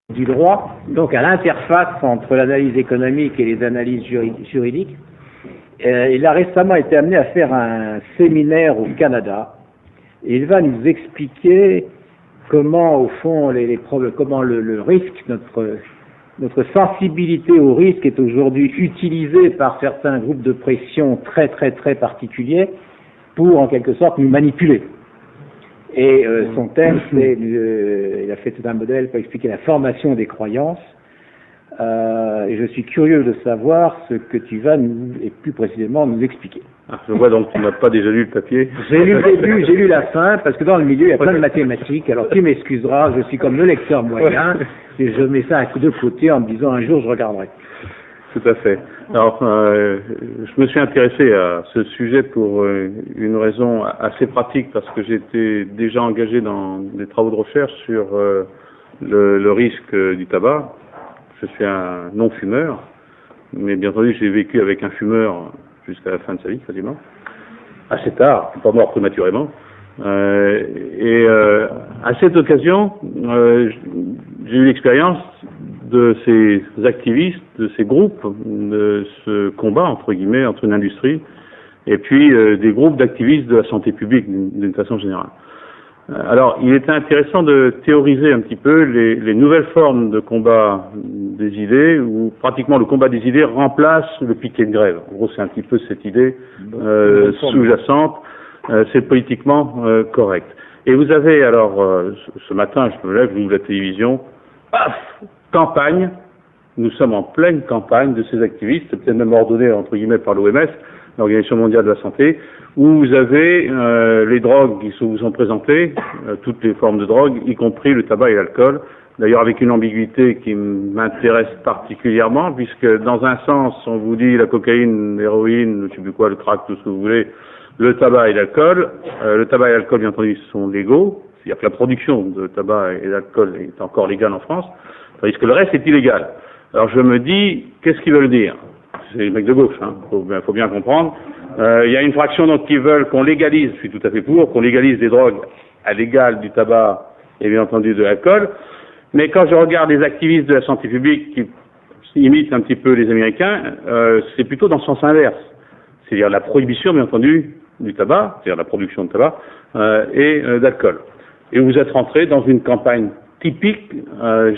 du droit, donc à l'interface entre l'analyse économique et les analyses juridiques. Il a récemment été amené à faire un séminaire au Canada. Et il va nous expliquer comment, au fond, comment le risque, notre sensibilité au risque est aujourd'hui utilisée par certains groupes de pression très particuliers pour, en quelque sorte, nous manipuler. Et son thème, c'est, il a fait tout un modèle pour expliquer la formation des croyances. Et je suis curieux de savoir ce que tu vas nous, et plus précisément, nous expliquer. Ah, je vois donc que tu n'as pas déjà lu le papier. J'ai lu le début, j'ai lu la fin, parce que dans le milieu, il y a plein de mathématiques. Alors tu m'excuseras, je suis comme le lecteur moyen, et je mets ça de côté en me disant un jour je regarderai. Tout à fait. Alors, je me suis intéressé à ce sujet pour une raison assez pratique, parce que j'étais déjà engagé dans des travaux de recherche sur le risque du tabac. Je suis un non-fumeur, mais bien entendu, j'ai vécu avec un fumeur jusqu'à la fin de sa vie, quasiment. Assez tard, je suis pas mort prématurément. À cette occasion, j'ai eu l'expérience de ces activistes, de ces groupes, de ce combat, entre guillemets, entre une industrie et puis des groupes d'activistes de la santé publique, d'une façon générale. Alors, il était intéressant de théoriser un petit peu les nouvelles formes de combat des idées, où pratiquement le combat des idées remplace le piquet de grève. En gros, c'est un petit peu cette idée sous-jacente, c'est politiquement correct. Et vous avez alors, ce matin, je me lève, j'ouvre la télévision, paf, campagne, nous sommes en pleine campagne de ces activistes, peut-être même ordonnés entre guillemets par l'OMS, l'Organisation mondiale de la santé, où vous avez les drogues qui vous sont présentées, toutes les formes de drogue, y compris le tabac et l'alcool, d'ailleurs avec une ambiguïté qui m'intéresse particulièrement, puisque dans un sens, on vous dit la cocaïne, l'héroïne, je sais plus quoi, le crack, tout ce que vous voulez, le tabac et l'alcool. Le tabac et l'alcool, bien entendu, sont légaux, c'est-à-dire que la production de tabac et d'alcool est encore légale en France, tandis que le reste est illégal. Alors je me dis, qu'est-ce qu'ils veulent dire? C'est les mecs de gauche, hein, faut bien comprendre. Il y a une fraction donc qui veulent qu'on légalise, je suis tout à fait pour, qu'on légalise des drogues à l'égal du tabac et bien entendu de l'alcool. Mais quand je regarde les activistes de la santé publique qui imitent un petit peu les Américains, c'est plutôt dans le sens inverse. C'est-à-dire la prohibition, bien entendu, du tabac, c'est-à-dire la production de tabac, et d'alcool. Et vous êtes rentré dans une campagne typique,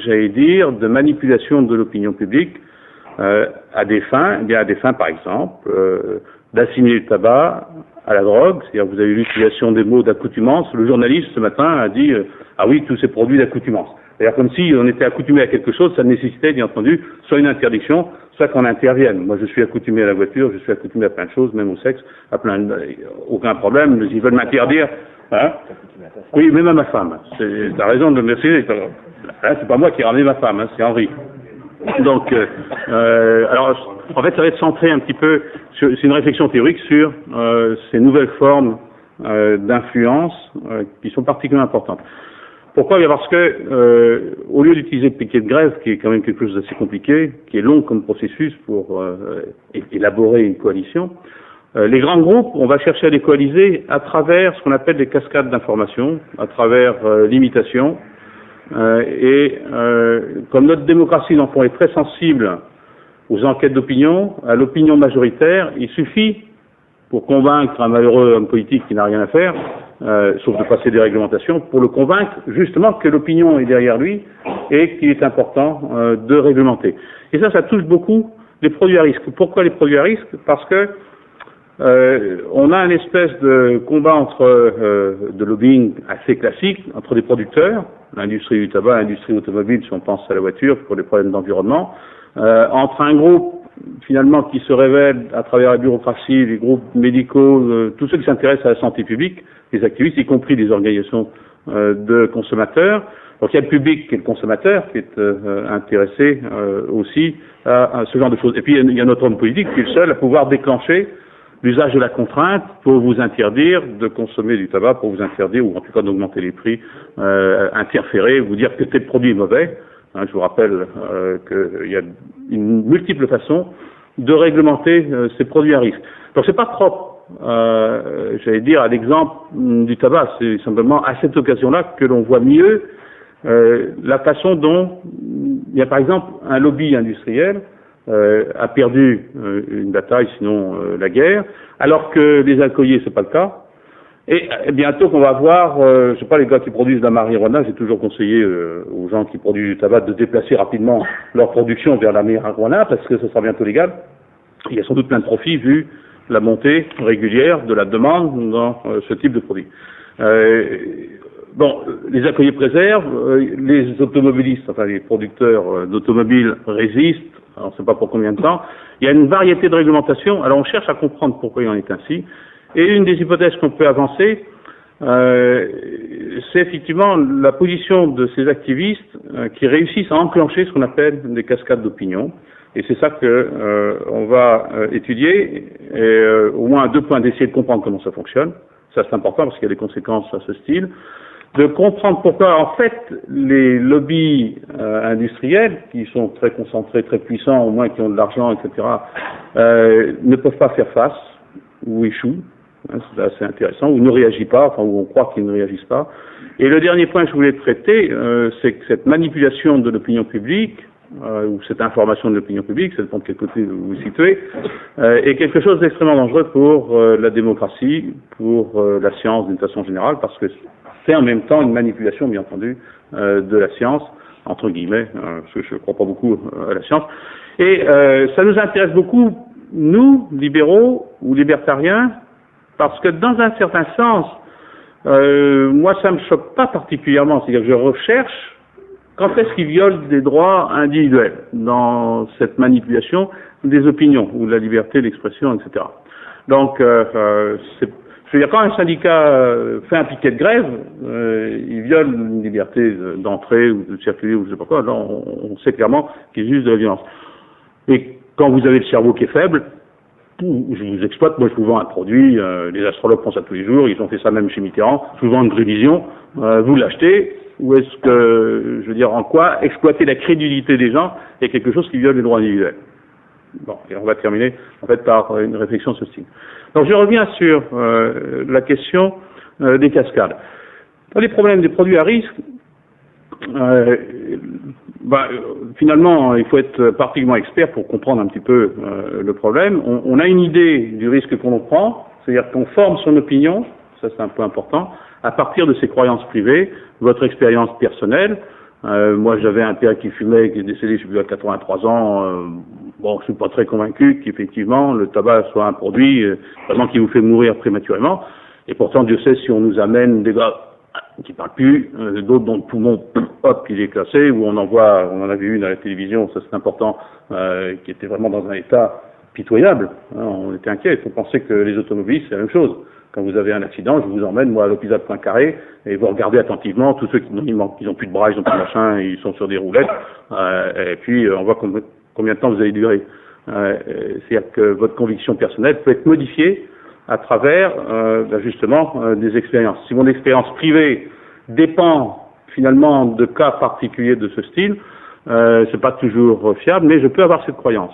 j'allais dire, de manipulation de l'opinion publique, à des fins, eh bien à des fins par exemple, d'assimiler le tabac à la drogue, c'est-à-dire vous avez eu l'utilisation des mots d'accoutumance. Le journaliste ce matin a dit ah oui, tous ces produits d'accoutumance. C'est-à-dire comme si on était accoutumé à quelque chose, ça nécessitait bien entendu soit une interdiction, soit qu'on intervienne. Moi je suis accoutumé à la voiture, je suis accoutumé à plein de choses, même au sexe, à aucun problème, ils veulent m'interdire. Hein? Oui, même à ma femme. T'as raison de me remercier. C'est pas moi qui ai ramené ma femme, hein, c'est Henri. Donc, alors, en fait, ça va être centré un petit peu c'est une réflexion théorique sur ces nouvelles formes d'influence qui sont particulièrement importantes. Pourquoi? Bien parce que au lieu d'utiliser le piquet de grève, qui est quand même quelque chose d'assez compliqué, qui est long comme processus pour élaborer une coalition, les grands groupes, on va chercher à les coaliser à travers ce qu'on appelle des cascades d'informations, à travers l'imitation. Comme notre démocratie, dans le fond, est très sensible aux enquêtes d'opinion, à l'opinion majoritaire, il suffit, pour convaincre un malheureux homme politique qui n'a rien à faire, sauf de passer des réglementations, pour le convaincre justement que l'opinion est derrière lui et qu'il est important de réglementer. Et ça touche beaucoup les produits à risque. Pourquoi les produits à risque? Parce que on a une espèce de combat de lobbying assez classique entre des producteurs, l'industrie du tabac, l'industrie automobile, si on pense à la voiture, pour les problèmes d'environnement, entre un groupe finalement qui se révèle à travers la bureaucratie, les groupes médicaux, tous ceux qui s'intéressent à la santé publique, les activistes, y compris les organisations de consommateurs. Donc il y a le public qui est le consommateur, qui est intéressé aussi à ce genre de choses. Et puis il y a notre homme politique qui est le seul à pouvoir déclencher l'usage de la contrainte pour vous interdire de consommer du tabac, pour vous interdire, ou en tout cas d'augmenter les prix, interférer, vous dire que tel produit est mauvais. Hein, je vous rappelle qu'il y a une multiple façon de réglementer ces produits à risque. Donc c'est pas propre, j'allais dire, à l'exemple du tabac. C'est simplement à cette occasion-là que l'on voit mieux la façon dont il y a par exemple un lobby industriel a perdu une bataille, sinon la guerre, alors que les alcooliers c'est pas le cas. Et bientôt qu'on va voir, je sais pas, les gars qui produisent de la marijuana, j'ai toujours conseillé aux gens qui produisent du tabac de déplacer rapidement leur production vers la marijuana parce que ce sera bientôt légal. Il y a sans doute plein de profits vu la montée régulière de la demande dans ce type de produit. Bon, les alcooliers préservent, les automobilistes, enfin les producteurs d'automobiles résistent, on ne sait pas pour combien de temps. Il y a une variété de réglementations, alors on cherche à comprendre pourquoi il en est ainsi. Et une des hypothèses qu'on peut avancer, c'est effectivement la position de ces activistes qui réussissent à enclencher ce qu'on appelle des cascades d'opinion. Et c'est ça que on va étudier, et au moins à 2 points, d'essayer de comprendre comment ça fonctionne. Ça c'est important parce qu'il y a des conséquences à ce style. De comprendre pourquoi en fait les lobbies industriels, qui sont très concentrés, très puissants, au moins qui ont de l'argent, etc., ne peuvent pas faire face, ou échouent. C'est assez intéressant, ou ne réagit pas, enfin, ou on croit qu'ils ne réagissent pas. Et le dernier point que je voulais traiter, c'est que cette manipulation de l'opinion publique, ou cette information de l'opinion publique, ça dépend de quel côté vous vous situez, est quelque chose d'extrêmement dangereux pour la démocratie, pour la science d'une façon générale, parce que c'est en même temps une manipulation, bien entendu, de la science, entre guillemets, parce que je ne crois pas beaucoup à la science. Et ça nous intéresse beaucoup, nous, libéraux ou libertariens, parce que dans un certain sens, moi ça me choque pas particulièrement, c'est-à-dire que je recherche quand est-ce qu'ils violent des droits individuels dans cette manipulation des opinions ou de la liberté d'expression, etc. Donc, je veux dire, quand un syndicat fait un piquet de grève, il viole une liberté d'entrée ou de circuler ou je sais pas quoi, là on sait clairement qu'ils usent de la violence. Et quand vous avez le cerveau qui est faible, je vous exploite, moi je vous vends un produit, les astrologues font ça tous les jours, ils ont fait ça même chez Mitterrand, je vous vends une prévision, vous l'achetez, ou est-ce que, je veux dire, en quoi exploiter la crédulité des gens est quelque chose qui viole les droits individuels. Bon, et on va terminer en fait par une réflexion de ce style. Donc je reviens sur la question des cascades. Dans les problèmes des produits à risque, finalement, il faut être particulièrement expert pour comprendre un petit peu le problème. On a une idée du risque qu'on prend, c'est-à-dire qu'on forme son opinion, ça c'est un point important, à partir de ses croyances privées, votre expérience personnelle. Moi, j'avais un père qui fumait, qui est décédé, je sais plus, à 83 ans. Bon, je suis pas très convaincu qu'effectivement le tabac soit un produit vraiment qui vous fait mourir prématurément. Et pourtant, Dieu sait si on nous amène des gars qui parlent plus, d'autres dont le poumon, hop, il est cassé, ou on en avait une à la télévision, ça c'est important, qui était vraiment dans un état pitoyable. Hein, on était inquiets. Il faut penser que les automobilistes, c'est la même chose. Quand vous avez un accident, je vous emmène, moi, à l'hôpital Poincaré, et vous regardez attentivement tous ceux qui n'ont plus de bras, ils n'ont plus de machin, ils sont sur des roulettes, et puis on voit combien de temps vous allez durer. C'est-à-dire que votre conviction personnelle peut être modifiée à travers, justement, des expériences. Si mon expérience privée dépend, finalement, de cas particuliers de ce style, c'est pas toujours fiable, mais je peux avoir cette croyance.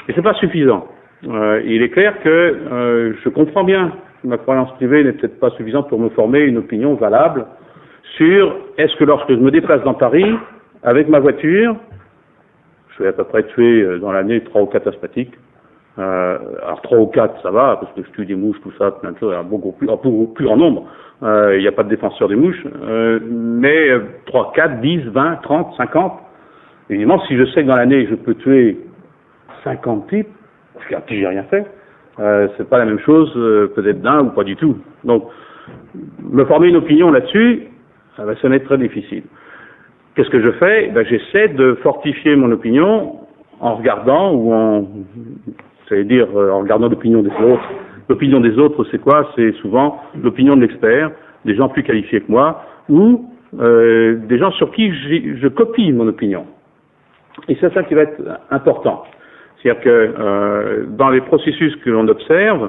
Et c'est pas suffisant. Il est clair que je comprends bien ma croyance privée n'est peut-être pas suffisante pour me former une opinion valable sur est-ce que lorsque je me déplace dans Paris avec ma voiture, je vais à peu près tuer dans l'année 3 ou 4 asthmatiques. Alors 3 ou 4 ça va parce que je tue des mouches, tout ça, plein de choses, beaucoup plus grand nombre. Il n'y a pas de défenseur des mouches, mais 3, 4, 10, 20, 30, 50. Évidemment, si je sais que dans l'année je peux tuer 50 types, à qui j'ai rien fait. C'est pas la même chose peut-être d'un ou pas du tout. Donc, me former une opinion là-dessus, ça va être très difficile. Qu'est-ce que je fais? J'essaie de fortifier mon opinion en regardant ou en regardant l'opinion des autres. L'opinion des autres, c'est quoi? C'est souvent l'opinion de l'expert, des gens plus qualifiés que moi, ou des gens sur qui je copie mon opinion. Et c'est ça qui va être important. C'est-à-dire que dans les processus que l'on observe,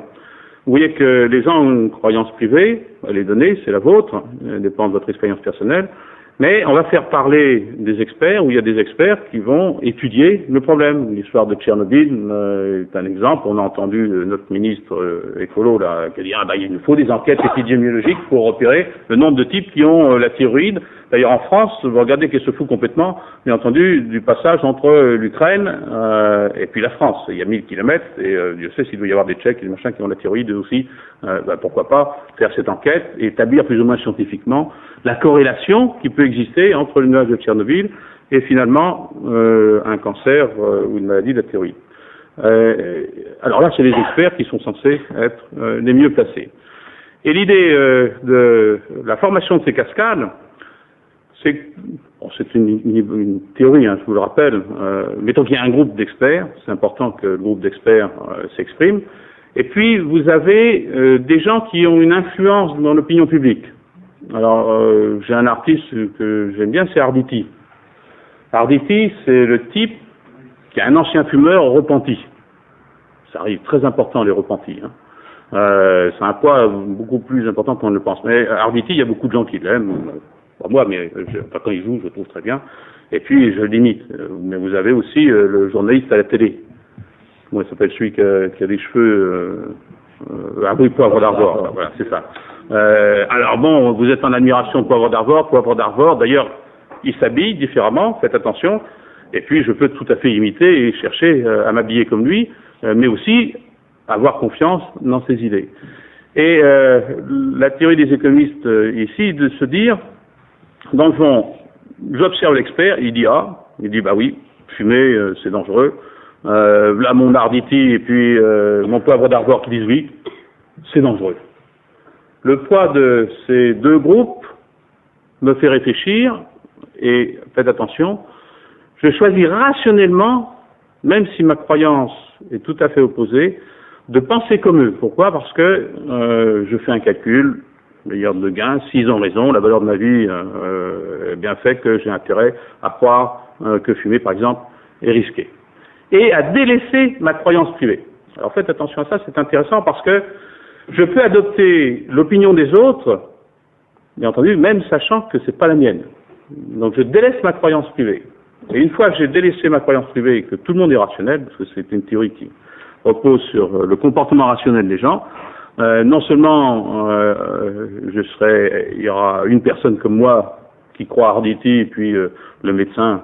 vous voyez que les gens ont une croyance privée, les données, c'est la vôtre, elles dépendent de votre expérience personnelle, Mais on va faire parler des experts, où il y a des experts qui vont étudier le problème. L'histoire de Tchernobyl est un exemple. On a entendu notre ministre écolo là, qui a dit il nous faut des enquêtes épidémiologiques pour repérer le nombre de types qui ont la thyroïde. D'ailleurs en France, vous regardez qu'elle se fout complètement, bien entendu, du passage entre l'Ukraine et puis la France. Il y a 1000 kilomètres, et Dieu sait s'il doit y avoir des Tchèques et des machins qui ont la thyroïde eux aussi. Pourquoi pas faire cette enquête et établir plus ou moins scientifiquement la corrélation qui peut exister entre le nuage de Tchernobyl et finalement un cancer ou une maladie de la thyroïde. Alors là, c'est les experts qui sont censés être les mieux placés. Et l'idée de la formation de ces cascades, c'est une théorie, hein, je vous le rappelle. Mettons qu'il y a un groupe d'experts, c'est important que le groupe d'experts s'exprime. Et puis, vous avez des gens qui ont une influence dans l'opinion publique. Alors, j'ai un artiste que j'aime bien, c'est Arditi. Arditi, c'est le type qui est un ancien fumeur repenti. Ça arrive très important, les repentis. Hein. C'est un poids beaucoup plus important qu'on ne le pense. Mais Arditi, il y a beaucoup de gens qui l'aiment. Pas moi, mais quand il joue, je le trouve très bien. Et puis, je l'imite. Mais vous avez aussi le journaliste à la télé. Moi, il s'appelle celui qui a des cheveux... Abri Poivre d'Arvor. Voilà, c'est ça. Alors bon, vous êtes en admiration de Poivre d'Arvor. D'ailleurs, il s'habille différemment, faites attention. Et puis, je peux tout à fait imiter et chercher à m'habiller comme lui, mais aussi avoir confiance dans ses idées. Et la théorie des économistes ici, de se dire, dans le fond, j'observe l'expert, il dit bah oui, fumer, c'est dangereux. Là, mon Arditi et puis mon Poivre d'Arvor qui disent oui, c'est dangereux. Le poids de ces deux groupes me fait réfléchir, et faites attention, je choisis rationnellement, même si ma croyance est tout à fait opposée, de penser comme eux. Pourquoi? Parce que je fais un calcul, meilleur de gain, s'ils ont raison, la valeur de ma vie est bien fait que j'ai intérêt à croire que fumer, par exemple, est risqué. Et à délaisser ma croyance privée. Alors faites attention à ça, c'est intéressant parce que je peux adopter l'opinion des autres, bien entendu, même sachant que c'est pas la mienne. Donc je délaisse ma croyance privée. Et une fois que j'ai délaissé ma croyance privée et que tout le monde est rationnel, parce que c'est une théorie qui repose sur le comportement rationnel des gens, non seulement il y aura une personne comme moi qui croit à Arditi, et puis le médecin,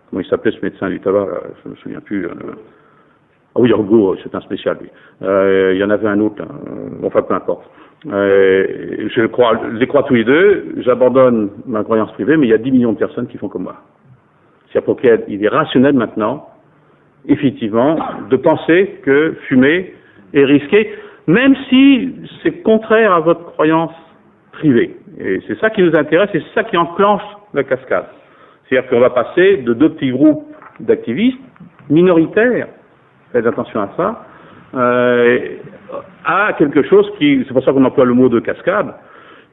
comment il s'appelait ce médecin du tabac, là, je me souviens plus. Ah oui, Orgo, c'est un spécial, lui. Il y en avait un autre, là, enfin peu importe. Je les crois tous les deux, j'abandonne ma croyance privée, mais il y a 10 millions de personnes qui font comme moi. C'est-à-dire qu'il est rationnel maintenant, effectivement, de penser que fumer est risqué, même si c'est contraire à votre croyance privée. Et c'est ça qui nous intéresse, et c'est ça qui enclenche la cascade. C'est-à-dire qu'on va passer de deux petits groupes d'activistes minoritaires, faites attention à ça, à quelque chose qui, c'est pour ça qu'on emploie le mot de cascade,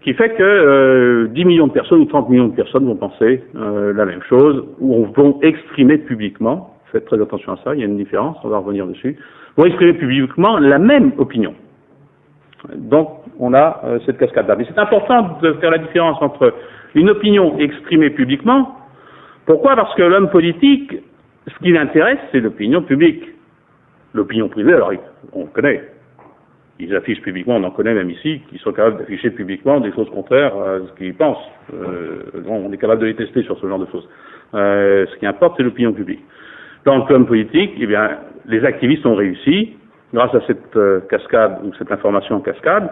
qui fait que 10 millions de personnes ou 30 millions de personnes vont penser la même chose, ou vont exprimer publiquement, faites très attention à ça, il y a une différence, on va revenir dessus, vont exprimer publiquement la même opinion. Donc, on a cette cascade-là. Mais c'est important de faire la différence entre une opinion exprimée publiquement. Pourquoi? Parce que l'homme politique, ce qui l'intéresse, c'est l'opinion publique. L'opinion privée, alors, on le connaît. Ils affichent publiquement, on en connaît même ici, qui sont capables d'afficher publiquement des choses contraires à ce qu'ils pensent. On est capable de les tester sur ce genre de choses. Ce qui importe, c'est l'opinion publique. Dans le plan politique, eh bien, les activistes ont réussi, grâce à cette cascade, ou cette information en cascade,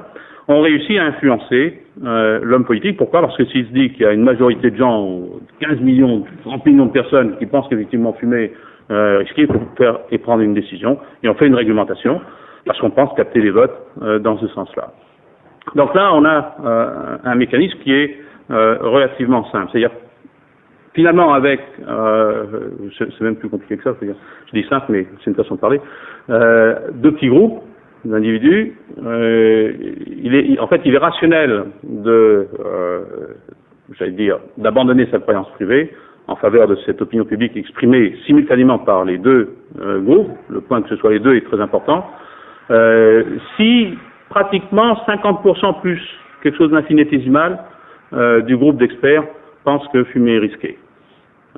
ont réussi à influencer l'homme politique. Pourquoi? Parce que s'il se dit qu'il y a une majorité de gens, 15 millions, 30 millions de personnes qui pensent qu'effectivement fumer risqué, il faut faire et prendre une décision, et on fait une réglementation, parce qu'on pense capter les votes dans ce sens-là. Donc là, on a un mécanisme qui est relativement simple. C'est-à-dire, finalement, avec, c'est même plus compliqué que ça, c'est-à-dire, je dis simple, mais c'est une façon de parler, deux petits groupes d'individus, en fait, il est rationnel d'abandonner sa croyance privée en faveur de cette opinion publique exprimée simultanément par les deux groupes. Le point que ce soit les deux est très important. Si pratiquement 50% plus quelque chose d'infinitésimal du groupe d'experts pensent que fumer est risqué.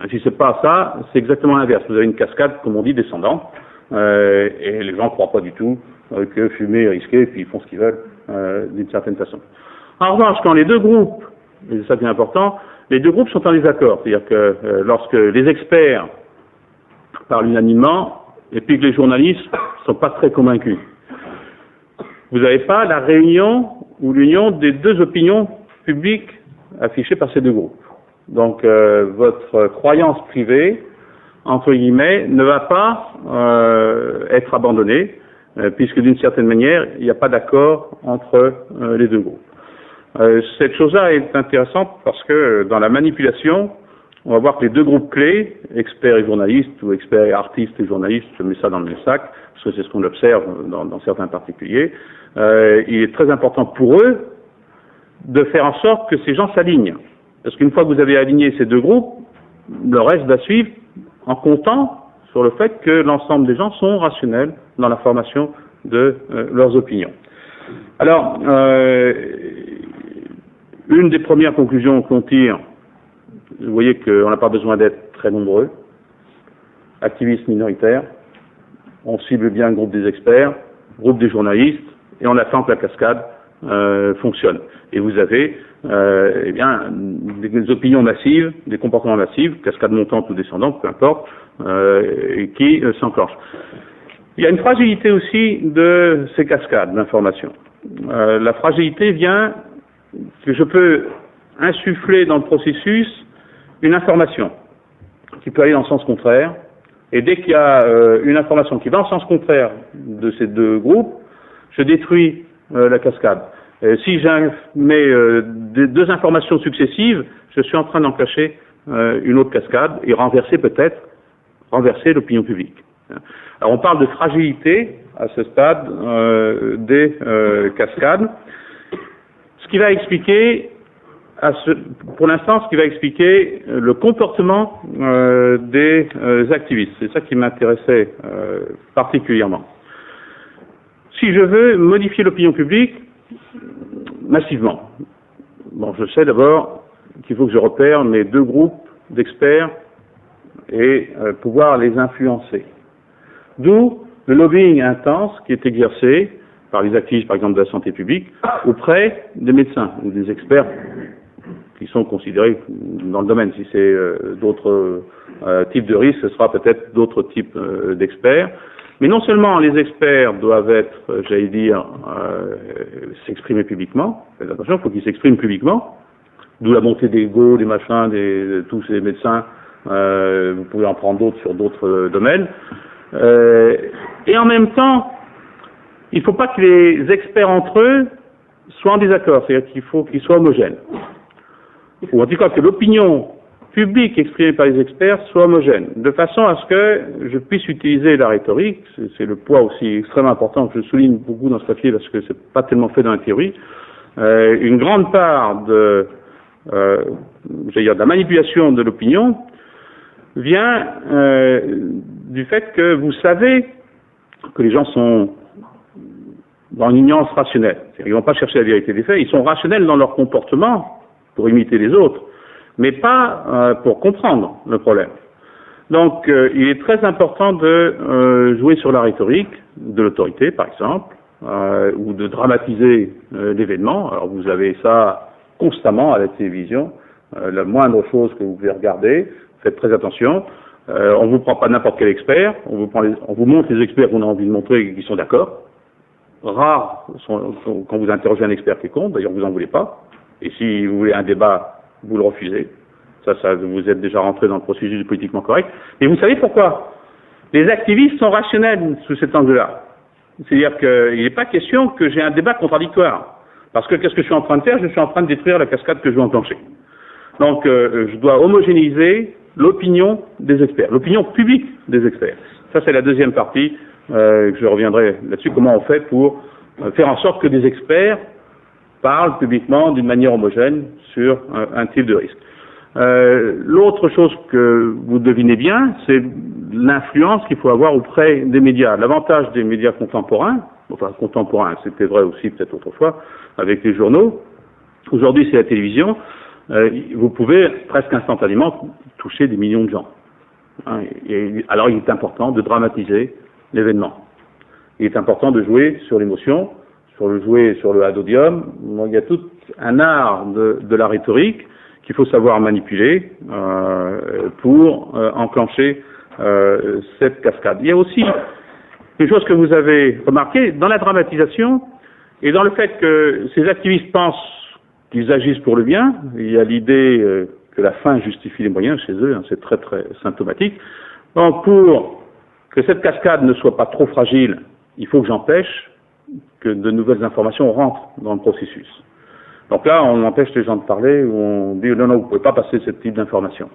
Si c'est pas ça, c'est exactement l'inverse. Vous avez une cascade, comme on dit, descendante, et les gens ne croient pas du tout que fumer est risqué, et puis ils font ce qu'ils veulent d'une certaine façon. En revanche, quand les deux groupes, et c'est ça qui est important, les deux groupes sont en désaccord, c'est-à-dire que lorsque les experts parlent unanimement, et puis que les journalistes ne sont pas très convaincus, vous n'avez pas la réunion ou l'union des deux opinions publiques affichées par ces deux groupes. Donc votre croyance privée, entre guillemets, ne va pas être abandonnée, puisque d'une certaine manière, il n'y a pas d'accord entre les deux groupes. Cette chose-là est intéressante parce que dans la manipulation, on va voir que les deux groupes clés, experts et journalistes, ou experts et artistes et journalistes, je mets ça dans le même sac, parce que c'est ce qu'on observe dans certains particuliers, il est très important pour eux de faire en sorte que ces gens s'alignent. Parce qu'une fois que vous avez aligné ces deux groupes, le reste va suivre en comptant sur le fait que l'ensemble des gens sont rationnels dans la formation de leurs opinions. Alors, une des premières conclusions qu'on tire, vous voyez qu'on n'a pas besoin d'être très nombreux, activistes minoritaires, on cible bien le groupe des experts, groupe des journalistes, et on attend que la cascade fonctionne. Et vous avez eh bien, des opinions massives, des comportements massifs, cascade montante ou descendante, peu importe, qui s'enclenchent. Il y a une fragilité aussi de ces cascades d'informations. La fragilité vient que je peux insuffler dans le processus une information qui peut aller dans le sens contraire, et dès qu'il y a une information qui va dans le sens contraire de ces deux groupes, je détruis la cascade. Si je mets deux informations successives, je suis en train d'enclencher une autre cascade et renverser l'opinion publique. Alors on parle de fragilité à ce stade des cascades. Ce qui va expliquer, pour l'instant, ce qui va expliquer le comportement des activistes. C'est ça qui m'intéressait particulièrement. Si je veux modifier l'opinion publique massivement, bon, je sais d'abord qu'il faut que je repère mes deux groupes d'experts et pouvoir les influencer. D'où le lobbying intense qui est exercé par les activistes, par exemple, de la santé publique, auprès des médecins ou des experts qui sont considérés dans le domaine. Si c'est d'autres types de risques, ce sera peut-être d'autres types d'experts. Mais non seulement les experts doivent être, j'allais dire, s'exprimer publiquement, faites attention, il faut qu'ils s'expriment publiquement, d'où la montée des égos, des machins, de tous ces médecins, vous pouvez en prendre d'autres sur d'autres domaines. Et en même temps, il ne faut pas que les experts entre eux soient en désaccord, c'est-à-dire qu'il faut qu'ils soient homogènes. Ou en tout cas que l'opinion publique exprimée par les experts soit homogène, de façon à ce que je puisse utiliser la rhétorique, c'est le poids aussi extrêmement important que je souligne beaucoup dans ce papier parce que c'est pas tellement fait dans la théorie. Une grande part de la manipulation de l'opinion vient du fait que vous savez que les gens sont dans une ignorance rationnelle. Ils ne vont pas chercher la vérité des faits, ils sont rationnels dans leur comportement pour imiter les autres, mais pas pour comprendre le problème. Donc il est très important de jouer sur la rhétorique de l'autorité, par exemple, ou de dramatiser l'événement. Alors vous avez ça constamment à la télévision, la moindre chose que vous pouvez regarder, faites très attention. On ne vous prend pas n'importe quel expert, on vous montre les experts qu'on a envie de montrer et qui sont d'accord. Rares sont quand vous interrogez un expert quelconque, d'ailleurs vous n'en voulez pas. Et si vous voulez un débat, vous le refusez. Ça, vous êtes déjà rentré dans le processus du politiquement correct. Et vous savez pourquoi? Les activistes sont rationnels sous cet angle-là. C'est-à-dire qu'il n'est pas question que j'ai un débat contradictoire. Parce que qu'est-ce que je suis en train de faire? Je suis en train de détruire la cascade que je veux enclencher. Donc, je dois homogénéiser l'opinion des experts, l'opinion publique des experts. Ça, c'est la deuxième partie. Je reviendrai là-dessus. Comment on fait pour faire en sorte que des experts parlent publiquement d'une manière homogène sur un type de risque. L'autre chose que vous devinez bien, c'est l'influence qu'il faut avoir auprès des médias. L'avantage des médias contemporains, c'était vrai aussi peut-être autrefois, avec les journaux, aujourd'hui c'est la télévision, vous pouvez presque instantanément toucher des millions de gens. Hein, alors il est important de dramatiser l'événement. Il est important de jouer sur l'émotion, jouer sur le hadodium. Il y a tout un art de la rhétorique qu'il faut savoir manipuler pour enclencher cette cascade. Il y a aussi une chose que vous avez remarqué dans la dramatisation et dans le fait que ces activistes pensent qu'ils agissent pour le bien. Il y a l'idée que la fin justifie les moyens chez eux, hein, c'est très très symptomatique. Donc pour que cette cascade ne soit pas trop fragile, il faut que j'empêche que de nouvelles informations rentrent dans le processus. Donc là, on empêche les gens de parler, ou on dit non, vous ne pouvez pas passer ce type d'information.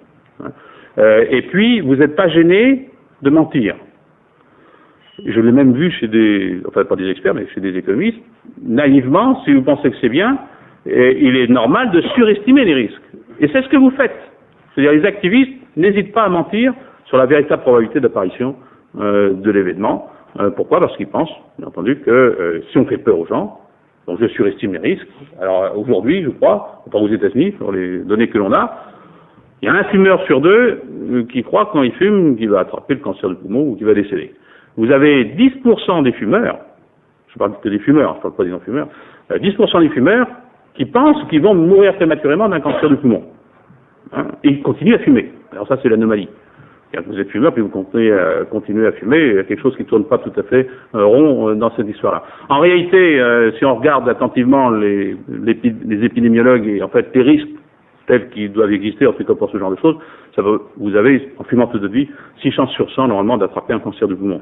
Et puis, vous n'êtes pas gêné de mentir. Je l'ai même vu chez enfin pas des experts, mais chez des économistes. Naïvement, si vous pensez que c'est bien, il est normal de surestimer les risques. Et c'est ce que vous faites. C'est-à-dire les activistes n'hésitent pas à mentir sur la véritable probabilité d'apparition de l'événement. Pourquoi? Parce qu'ils pensent, bien entendu, que si on fait peur aux gens, donc je surestime les risques. Alors aujourd'hui, je crois, enfin aux États-Unis, pour les données que l'on a, il y a un fumeur sur deux qui croit quand il fume qu'il va attraper le cancer du poumon ou qu'il va décéder. Vous avez 10% des fumeurs, je parle que des fumeurs, je parle pas des non-fumeurs, 10% des fumeurs qui pensent qu'ils vont mourir prématurément d'un cancer du poumon. Hein, et ils continuent à fumer. Alors ça, c'est l'anomalie. Vous êtes fumeur, puis vous continuez à fumer, il y a quelque chose qui ne tourne pas tout à fait rond dans cette histoire-là. En réalité, si on regarde attentivement les épidémiologues et en fait les risques tels qu'ils doivent exister en tout cas pour ce genre de choses, vous avez, en fumant toute votre vie, 6 chances sur 100 normalement d'attraper un cancer du poumon.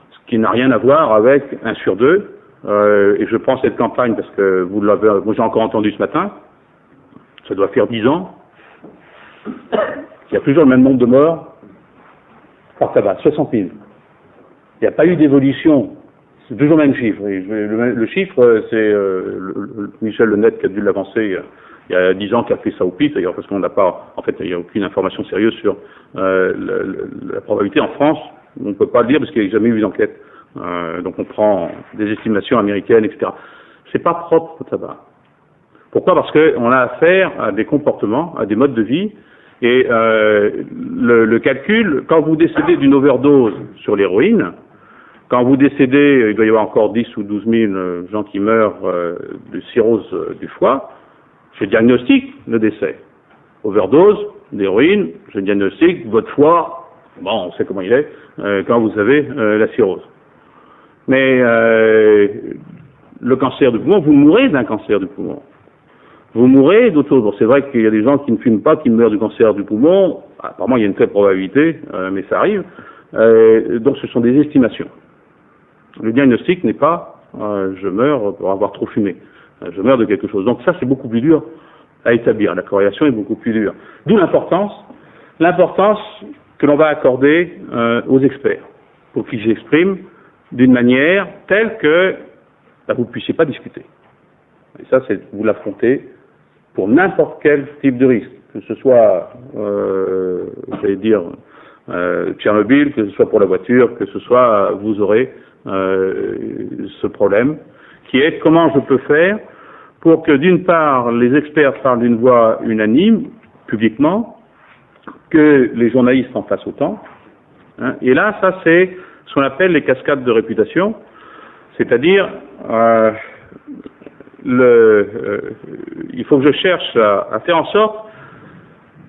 Ce qui n'a rien à voir avec 1 sur 2. Et je prends cette campagne parce que moi j'ai encore entendu ce matin, ça doit faire 10 ans, il y a toujours le même nombre de morts par tabac, 60 000. Il n'y a pas eu d'évolution, c'est toujours le même chiffre. Et le chiffre, c'est Michel Le Net qui a dû l'avancer il y a 10 ans, qui a fait ça au pif, d'ailleurs, parce qu'on n'a pas, en fait, il n'y a aucune information sérieuse sur la probabilité en France. On ne peut pas le dire parce qu'il n'y a jamais eu d'enquête. Donc on prend des estimations américaines, etc. C'est pas propre au tabac. Pourquoi? Parce qu'on a affaire à des comportements, à des modes de vie. Et le calcul, quand vous décédez d'une overdose sur l'héroïne, quand vous décédez, il doit y avoir encore 10 ou 12 000 gens qui meurent de cirrhose du foie, je diagnostique le décès. Overdose d'héroïne, je diagnostique votre foie, bon, on sait comment il est, quand vous avez la cirrhose. Mais le cancer du poumon, vous mourrez d'un cancer du poumon. Vous mourrez d'autre chose. Bon, c'est vrai qu'il y a des gens qui ne fument pas, qui meurent du cancer du poumon. Apparemment, il y a une telle probabilité, mais ça arrive. Donc, ce sont des estimations. Le diagnostic n'est pas je meurs pour avoir trop fumé. Je meurs de quelque chose. Donc, ça, c'est beaucoup plus dur à établir. La corrélation est beaucoup plus dure. D'où l'importance que l'on va accorder aux experts pour qu'ils s'expriment d'une manière telle que vous ne puissiez pas discuter. Et ça, c'est vous l'affrontez pour n'importe quel type de risque, que ce soit, j'allais dire, Tchernobyl, que ce soit pour la voiture, que ce soit, vous aurez ce problème, qui est comment je peux faire pour que, d'une part, les experts parlent d'une voix unanime, publiquement, que les journalistes en fassent autant. Hein, et là, ça, c'est ce qu'on appelle les cascades de réputation, c'est-à-dire il faut que je cherche à faire en sorte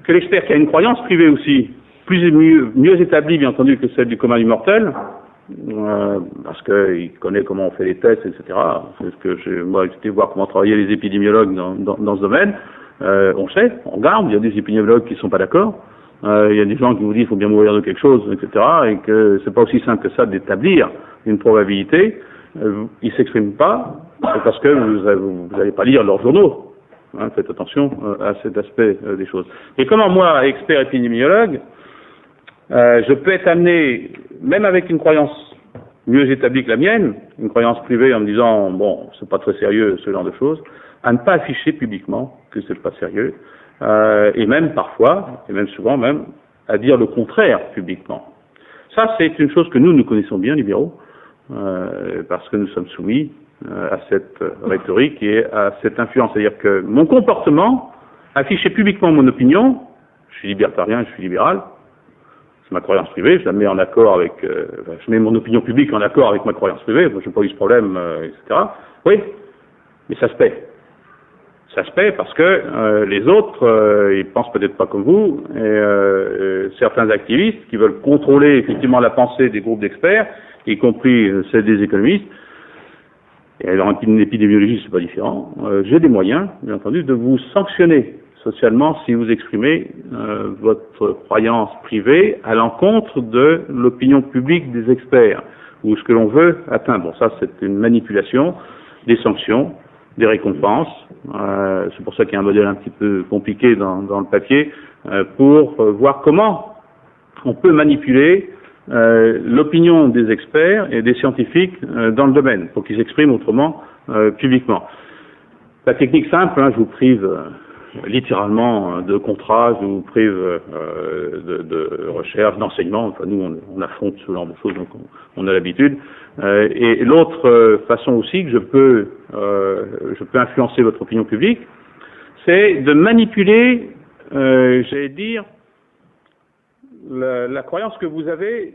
que l'expert qui a une croyance privée aussi, mieux établie bien entendu que celle du commun du mortel, parce qu'il connaît comment on fait les tests, etc. C'est ce que moi j'étais voir comment travaillaient les épidémiologues dans ce domaine. On sait, on regarde, il y a des épidémiologues qui ne sont pas d'accord, il y a des gens qui vous disent qu'il faut bien mourir de quelque chose, etc. Et que c'est pas aussi simple que ça d'établir une probabilité. Ils ne s'expriment pas, c'est parce que vous n'allez pas lire leurs journaux. Hein, faites attention à cet aspect des choses. Et comment moi, expert épidémiologue, je peux être amené, même avec une croyance mieux établie que la mienne, une croyance privée en me disant, bon, c'est pas très sérieux ce genre de choses, à ne pas afficher publiquement que c'est pas sérieux, et même parfois, et même souvent même, à dire le contraire publiquement. Ça, c'est une chose que nous connaissons bien, libéraux, parce que nous sommes soumis à cette rhétorique et à cette influence. C'est-à-dire que mon comportement afficher publiquement mon opinion, je suis libertarien, je suis libéral, c'est ma croyance privée, je la mets en accord avec, je mets mon opinion publique en accord avec ma croyance privée, moi je n'ai pas eu ce problème, etc. Oui, mais ça se paie. Ça se paie parce que les autres, ils pensent peut-être pas comme vous, et certains activistes qui veulent contrôler effectivement la pensée des groupes d'experts, y compris celle des économistes, et alors une épidémiologie c'est pas différent, j'ai des moyens, bien entendu, de vous sanctionner socialement si vous exprimez votre croyance privée à l'encontre de l'opinion publique des experts, ou ce que l'on veut atteindre. Bon, ça c'est une manipulation, des sanctions, des récompenses, c'est pour ça qu'il y a un modèle un petit peu compliqué dans le papier, pour voir comment on peut manipuler l'opinion des experts et des scientifiques dans le domaine, pour qu'ils s'expriment autrement publiquement. La technique simple, je vous prive littéralement de contrats, je vous prive de recherche, d'enseignement, enfin nous on affronte ce genre de choses, donc on a l'habitude. Et l'autre façon aussi que je peux influencer votre opinion publique, c'est de manipuler, j'allais dire, la croyance que vous avez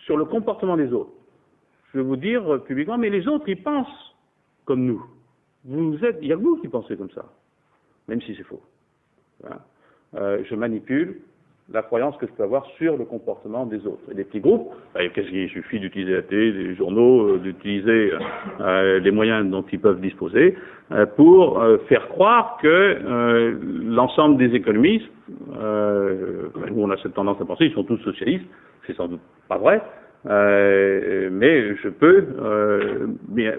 sur le comportement des autres. Je vais vous dire publiquement, mais les autres, ils pensent comme nous. Il y a que vous qui pensez comme ça, même si c'est faux. Voilà. Je manipule la croyance que je peux avoir sur le comportement des autres. Et des petits groupes, qu'est-ce qu'il suffit d'utiliser la télé, les journaux, d'utiliser les moyens dont ils peuvent disposer pour faire croire que l'ensemble des économistes, nous on a cette tendance à penser, ils sont tous socialistes, c'est sans doute pas vrai, mais je peux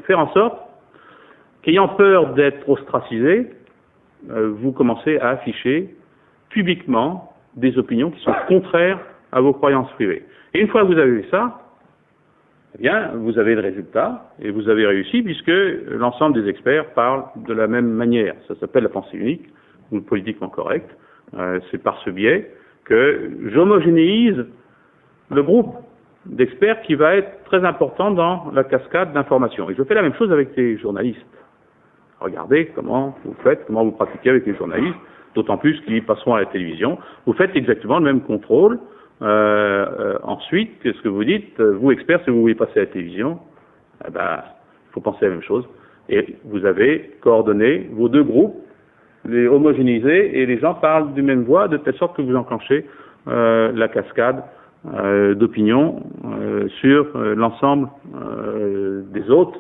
faire en sorte qu'ayant peur d'être ostracisé, vous commencez à afficher publiquement des opinions qui sont contraires à vos croyances privées. Et une fois que vous avez fait ça, eh bien, vous avez le résultat, et vous avez réussi, puisque l'ensemble des experts parlent de la même manière. Ça s'appelle la pensée unique, ou le politiquement correct. C'est par ce biais que j'homogénéise le groupe d'experts qui va être très important dans la cascade d'informations. Et je fais la même chose avec les journalistes. Regardez comment vous faites, comment vous pratiquez avec les journalistes, d'autant plus qu'ils passeront à la télévision. Vous faites exactement le même contrôle. Ensuite, qu'est-ce que vous dites? Vous, experts, si vous voulez passer à la télévision, il faut penser à la même chose. Et vous avez coordonné vos deux groupes, les homogénéiser, et les gens parlent d'une même voix, de telle sorte que vous enclenchez la cascade d'opinion sur l'ensemble des autres.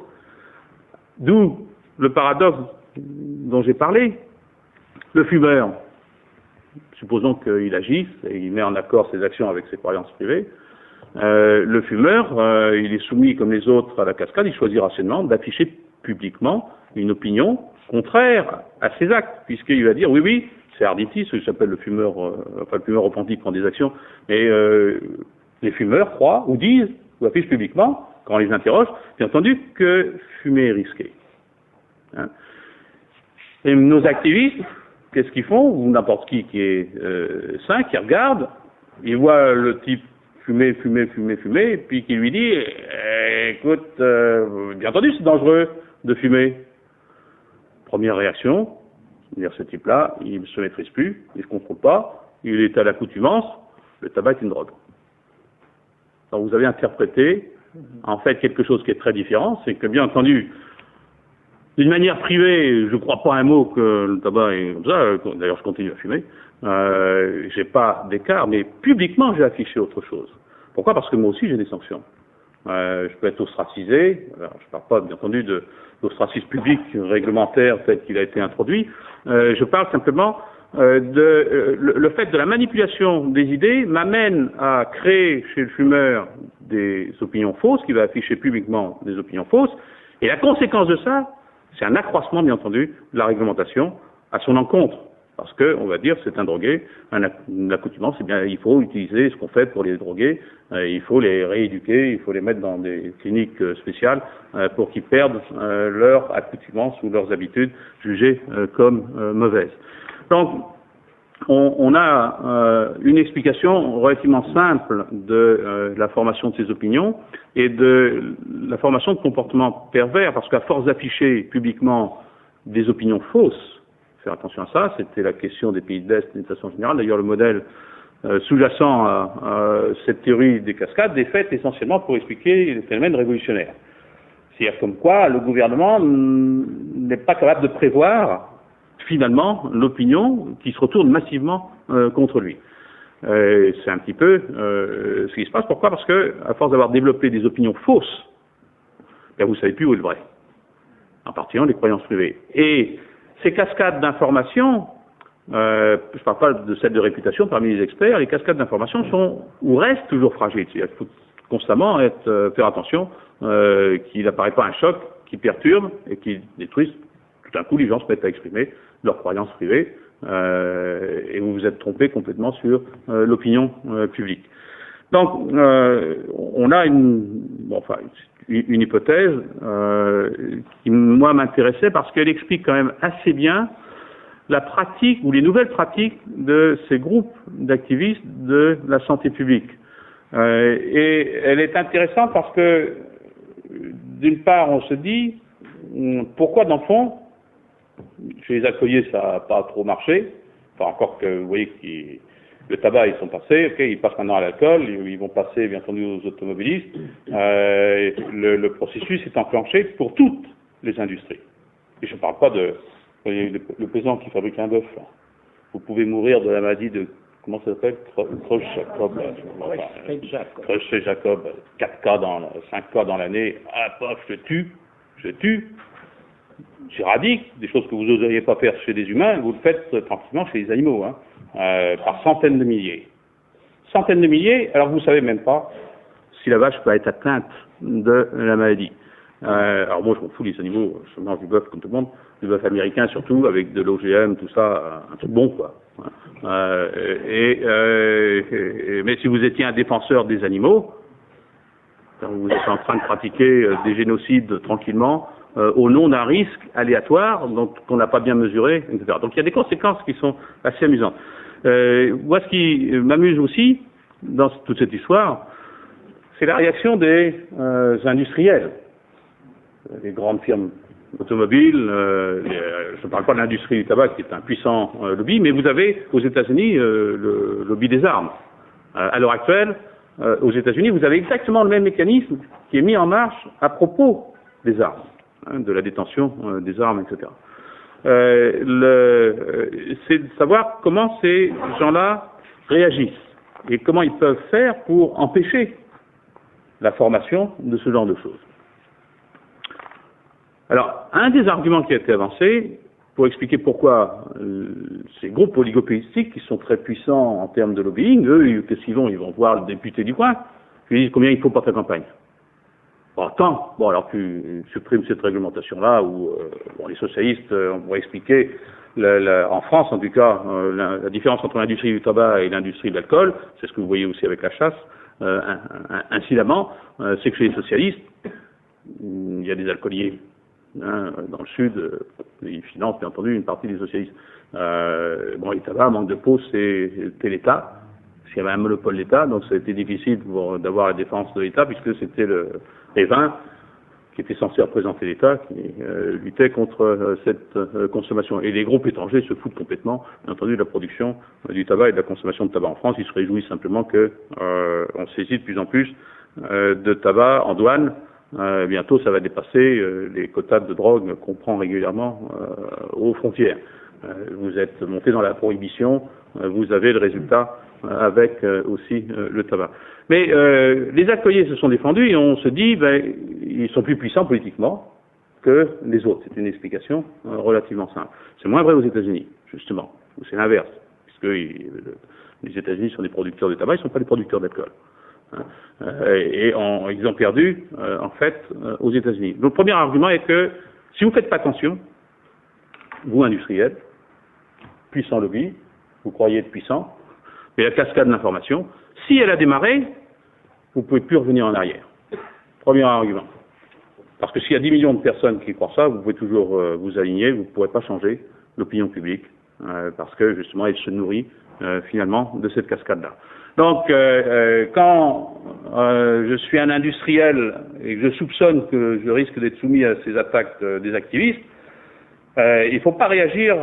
D'où le paradoxe dont j'ai parlé. Le fumeur, supposons qu'il agisse et il met en accord ses actions avec ses croyances privées. Le fumeur, il est soumis comme les autres à la cascade, il choisit rationnellement d'afficher publiquement une opinion contraire à ses actes, puisqu'il va dire oui, c'est Arditi, ce que j'appelle le fumeur repenti prend des actions, mais les fumeurs croient ou disent ou affichent publiquement, quand on les interroge, bien entendu, que fumer est risqué. Et nos activistes, qu'est-ce qu'ils font? Ou n'importe qui est sain, qui regarde, il voit le type fumer, et puis qui lui dit écoute, bien entendu c'est dangereux de fumer. Première réaction, c'est-à-dire ce type-là, il ne se maîtrise plus, il ne se contrôle pas, il est à l'accoutumance, le tabac est une drogue. Alors vous avez interprété en fait quelque chose qui est très différent, c'est que bien entendu, d'une manière privée, je ne crois pas un mot que le tabac est comme ça, d'ailleurs je continue à fumer, j'ai pas d'écart, mais publiquement j'ai affiché autre chose. Pourquoi? Parce que moi aussi j'ai des sanctions. Je peux être ostracisé, alors, je ne parle pas bien entendu de l'ostracisme public réglementaire tel qu'il a été introduit, je parle simplement le fait de la manipulation des idées m'amène à créer chez le fumeur des opinions fausses, qui va afficher publiquement des opinions fausses, et la conséquence de ça, c'est un accroissement, bien entendu, de la réglementation à son encontre. Parce que, on va dire, c'est un drogué, une accoutumance, c'est bien, il faut utiliser ce qu'on fait pour les drogués, il faut les rééduquer, il faut les mettre dans des cliniques spéciales pour qu'ils perdent leur accoutumance ou leurs habitudes jugées comme mauvaises. Donc, on a une explication relativement simple de la formation de ces opinions et de la formation de comportements pervers, parce qu'à force d'afficher publiquement des opinions fausses, faire attention à ça. C'était la question des pays de l'Est d'une façon générale. D'ailleurs, le modèle sous-jacent à cette théorie des cascades est fait essentiellement pour expliquer les phénomènes révolutionnaires. C'est-à-dire comme quoi le gouvernement n'est pas capable de prévoir finalement l'opinion qui se retourne massivement contre lui. C'est un petit peu ce qui se passe. Pourquoi? Parce que à force d'avoir développé des opinions fausses, ben vous savez plus où est le vrai, en particulier les croyances privées. Et ces cascades d'informations, je ne parle pas de celles de réputation parmi les experts, les cascades d'informations sont ou restent toujours fragiles. Il faut constamment faire attention qu'il n'apparaît pas un choc qui perturbe et qui détruise. Tout d'un coup, les gens se mettent à exprimer leurs croyances privées et vous vous êtes trompé complètement sur l'opinion publique. Donc, on a une hypothèse qui, moi, m'intéressait parce qu'elle explique quand même assez bien la pratique ou les nouvelles pratiques de ces groupes d'activistes de la santé publique. Et elle est intéressante parce que, d'une part, on se dit, pourquoi dans le fond, chez les alcooliers, ça n'a pas trop marché, enfin encore que vous voyez que le tabac, ils sont passés, ok, ils passent maintenant à l'alcool, ils vont passer bien entendu aux automobilistes. Le processus est enclenché pour toutes les industries. Et je ne parle pas de le paysan qui fabrique un bœuf. Vous pouvez mourir de la maladie de, comment ça s'appelle, Creutzfeldt-Jacob. Creutzfeldt-Jacob, 5 cas dans l'année, ah pof, je tue. J'éradique des choses que vous n'oseriez pas faire chez des humains, vous le faites tranquillement chez les animaux, par centaines de milliers. Centaines de milliers, alors vous ne savez même pas si la vache peut être atteinte de la maladie. Alors moi je m'en fous, les animaux, je mange du bœuf comme tout le monde, du bœuf américain surtout, avec de l'OGM, tout ça, un truc bon quoi. Mais si vous étiez un défenseur des animaux, vous êtes en train de pratiquer des génocides tranquillement, au nom d'un risque aléatoire qu'on n'a pas bien mesuré, etc. Donc il y a des conséquences qui sont assez amusantes. Moi, ce qui m'amuse aussi dans toute cette histoire, c'est la réaction des industriels, les grandes firmes automobiles. Je ne parle pas de l'industrie du tabac qui est un puissant lobby, mais vous avez aux États-Unis le lobby des armes. À l'heure actuelle, aux États-Unis, vous avez exactement le même mécanisme qui est mis en marche à propos des armes, de la détention des armes, etc. C'est de savoir comment ces gens-là réagissent et comment ils peuvent faire pour empêcher la formation de ce genre de choses. Alors, un des arguments qui a été avancé pour expliquer pourquoi ces groupes oligopolistiques qui sont très puissants en termes de lobbying, eux, qu'est-ce qu'ils vont? Ils vont voir le député du coin, ils lui disent combien il faut pour ta campagne. Bon, tant. Bon, alors tu supprimes cette réglementation-là, où les socialistes vont expliquer, en France en tout cas, la différence entre l'industrie du tabac et l'industrie de l'alcool, c'est ce que vous voyez aussi avec la chasse, incidemment, c'est que chez les socialistes, il y a des alcooliers dans le sud, ils financent bien entendu une partie des socialistes. Les tabacs, manque de peau, c'était l'État. Parce qu'il y avait un monopole d'État, donc ça a été difficile d'avoir la défense de l'État, puisque c'était les vins qui étaient censés représenter l'État qui luttaient contre cette consommation. Et les groupes étrangers se foutent complètement, bien entendu, de la production du tabac et de la consommation de tabac en France. Ils se réjouissent simplement qu'on saisit de plus en plus de tabac en douane. Bientôt, ça va dépasser les quotas de drogue qu'on prend régulièrement aux frontières. Vous êtes monté dans la prohibition, vous avez le résultat avec aussi le tabac. Mais les alcooliers se sont défendus et on se dit ils sont plus puissants politiquement que les autres. C'est une explication relativement simple. C'est moins vrai aux États-Unis, justement, où c'est l'inverse, puisque les États-Unis sont des producteurs de tabac, ils ne sont pas des producteurs d'alcool. Ils ont perdu, en fait, aux États-Unis. Donc, le premier argument est que si vous ne faites pas attention, vous, industriels, puissant lobby, vous croyez être puissant, mais la cascade d'information, si elle a démarré, vous ne pouvez plus revenir en arrière. Premier argument. Parce que s'il y a 10 millions de personnes qui croient ça, vous pouvez toujours vous aligner, vous ne pourrez pas changer l'opinion publique, parce que justement, elle se nourrit finalement de cette cascade-là. Donc, quand je suis un industriel et que je soupçonne que je risque d'être soumis à ces attaques des activistes, Il ne faut pas réagir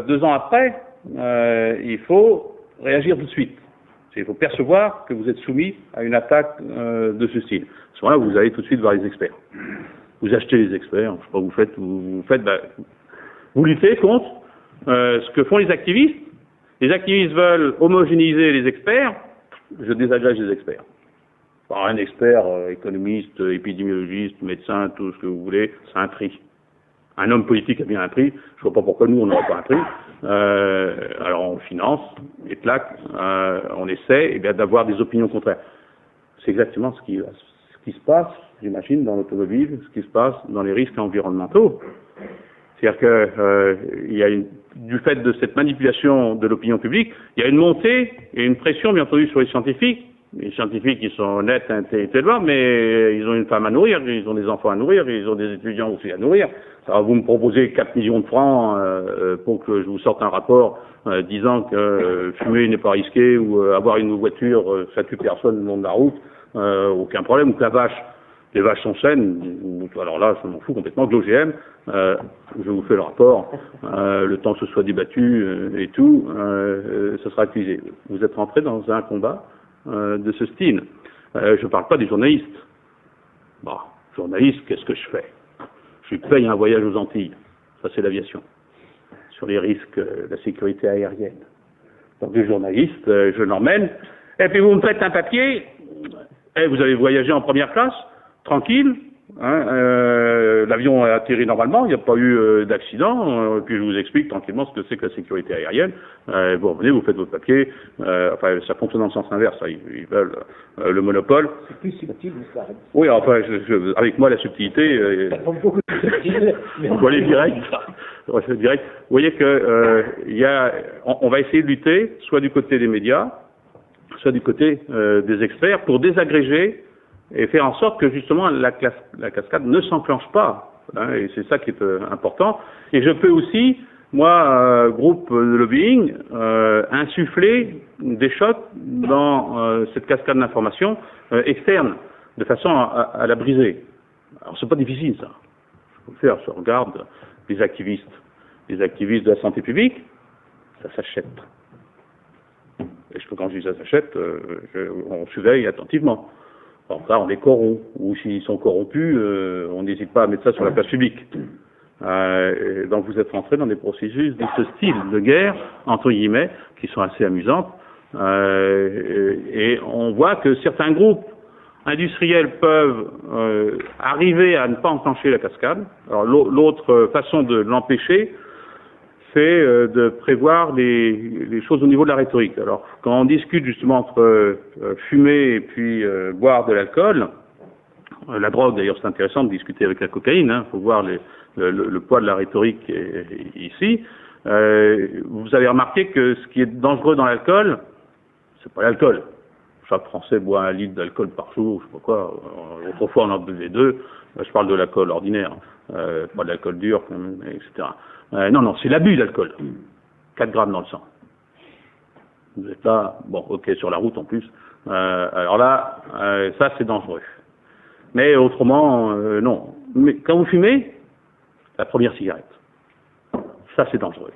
2 ans après, il faut réagir tout de suite. Il faut percevoir que vous êtes soumis à une attaque de ce style. À ce moment-là, vous allez tout de suite voir les experts. Vous achetez les experts, je sais pas, vous luttez contre ce que font les activistes. Les activistes veulent homogénéiser les experts, je désagrège les experts. Par un expert économiste, épidémiologiste, médecin, tout ce que vous voulez, c'est un prix. Un homme politique a bien un prix, je vois pas pourquoi nous on n'aurait pas un prix. Alors on finance, et clac, on essaie d'avoir des opinions contraires. C'est exactement ce qui se passe, j'imagine, dans l'automobile, ce qui se passe dans les risques environnementaux. C'est-à-dire que du fait de cette manipulation de l'opinion publique, il y a une montée et une pression, bien entendu, sur les scientifiques. Les scientifiques, ils sont honnêtes intellectuellement, mais ils ont une femme à nourrir, ils ont des enfants à nourrir, ils ont des étudiants aussi à nourrir. Alors vous me proposez 4 millions de francs pour que je vous sorte un rapport disant que fumer n'est pas risqué ou avoir une voiture, ça tue personne le long de la route, aucun problème, ou que les vaches sont saines, alors là, je m'en fous complètement, que l'OGM, je vous fais le rapport, le temps que ce soit débattu et tout, ça sera accusé. Vous êtes rentré dans un combat de ce style. Je ne parle pas des journalistes. Bon, journaliste, qu'est-ce que je fais? Je lui paye un voyage aux Antilles. Ça, c'est l'aviation. Sur les risques de la sécurité aérienne. Donc, les journalistes, je l'emmène. Et puis, vous me faites un papier. Et vous avez voyagé en première classe, tranquille. Hein, l'avion a atterri normalement, il n'y a pas eu d'accident, puis je vous explique tranquillement ce que c'est que la sécurité aérienne. Vous revenez, vous faites votre papier, enfin ça fonctionne dans le sens inverse, ils veulent le monopole. C'est plus subtil, ça. Oui, enfin, avec moi la subtilité, ça prend beaucoup de subtil, mais on va aller direct. Vous voyez que on va essayer de lutter, soit du côté des médias, soit du côté des experts, pour désagréger et faire en sorte que justement la cascade ne s'enclenche pas. Hein, et c'est ça qui est important. Et je peux aussi, moi, groupe de lobbying, insuffler des chocs dans cette cascade d'informations externe, de façon à la briser. Alors c'est pas difficile ça. Je peux le faire, je regarde les activistes de la santé publique, ça s'achète. Et quand je dis ça s'achète, on surveille attentivement. Alors là, on les corrompt, ou s'ils sont corrompus, on n'hésite pas à mettre ça sur la place publique. Donc vous êtes rentré dans des processus de ce style de guerre, entre guillemets, qui sont assez amusantes. Et on voit que certains groupes industriels peuvent arriver à ne pas enclencher la cascade. Alors l'autre façon de l'empêcher, c'est de prévoir les choses au niveau de la rhétorique. Alors, quand on discute justement entre fumer et puis boire de l'alcool, la drogue d'ailleurs c'est intéressant de discuter avec la cocaïne, hein, faut voir le poids de la rhétorique ici. Vous avez remarqué que ce qui est dangereux dans l'alcool, c'est pas l'alcool. Chaque Français boit 1 litre d'alcool par jour, je sais pas quoi. Autrefois on en buvait 2. Je parle de l'alcool ordinaire, pas de l'alcool dur, etc. Non, c'est l'abus d'alcool. 4 grammes dans le sang. Vous êtes là, bon, ok, sur la route en plus. Alors là, ça c'est dangereux. Mais autrement, non. Mais quand vous fumez, la première cigarette, ça c'est dangereux.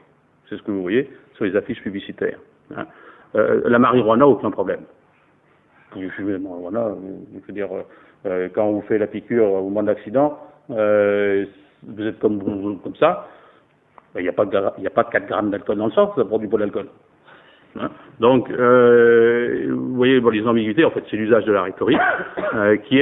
C'est ce que vous voyez sur les affiches publicitaires. Hein. La marijuana, aucun problème. Vous fumez la marijuana, je veux dire, quand on vous fait la piqûre au moment de l'accident, vous êtes comme ça. Il n'y a pas 4 grammes d'alcool dans le sang, ça produit pas d'alcool. Hein. Donc, vous voyez, les ambiguïtés, en fait, c'est l'usage de la rhétorique qui